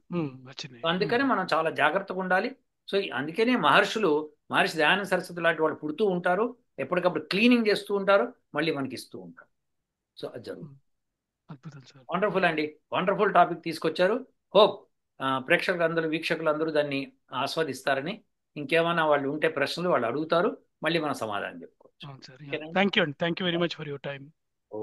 వచ్చినాయి. అందుకని మనం చాలా జాగ్రత్తగా ఉండాలి. సో అందుకనే మహర్షి దయానంద సరస్వతి లాంటి వాళ్ళు పుడుతూ ఉంటారు, ఎప్పటికప్పుడు క్లీనింగ్ చేస్తూ ఉంటారు, మళ్ళీ మనకి ఇస్తూ ఉంటారు. సో అది జరుగుతుంది. అద్భుతం సార్. వండర్ఫుల్ అండి. వండర్ఫుల్ టాపిక్ తీసుకొచ్చారు. హోప్ ప్రేక్షకులందరూ వీక్షకులందరూ దాన్ని ఆస్వాదిస్తారని. ఇంకేమైనా వాళ్ళు ఉంటే ప్రశ్నలు వాళ్ళు అడుగుతారు, మళ్ళీ మనం సమాధానం చెప్పుకోవచ్చు. అవును సార్. ఓకేనండి. థ్యాంక్ యూ అండి. Thank you very much for your time. Oh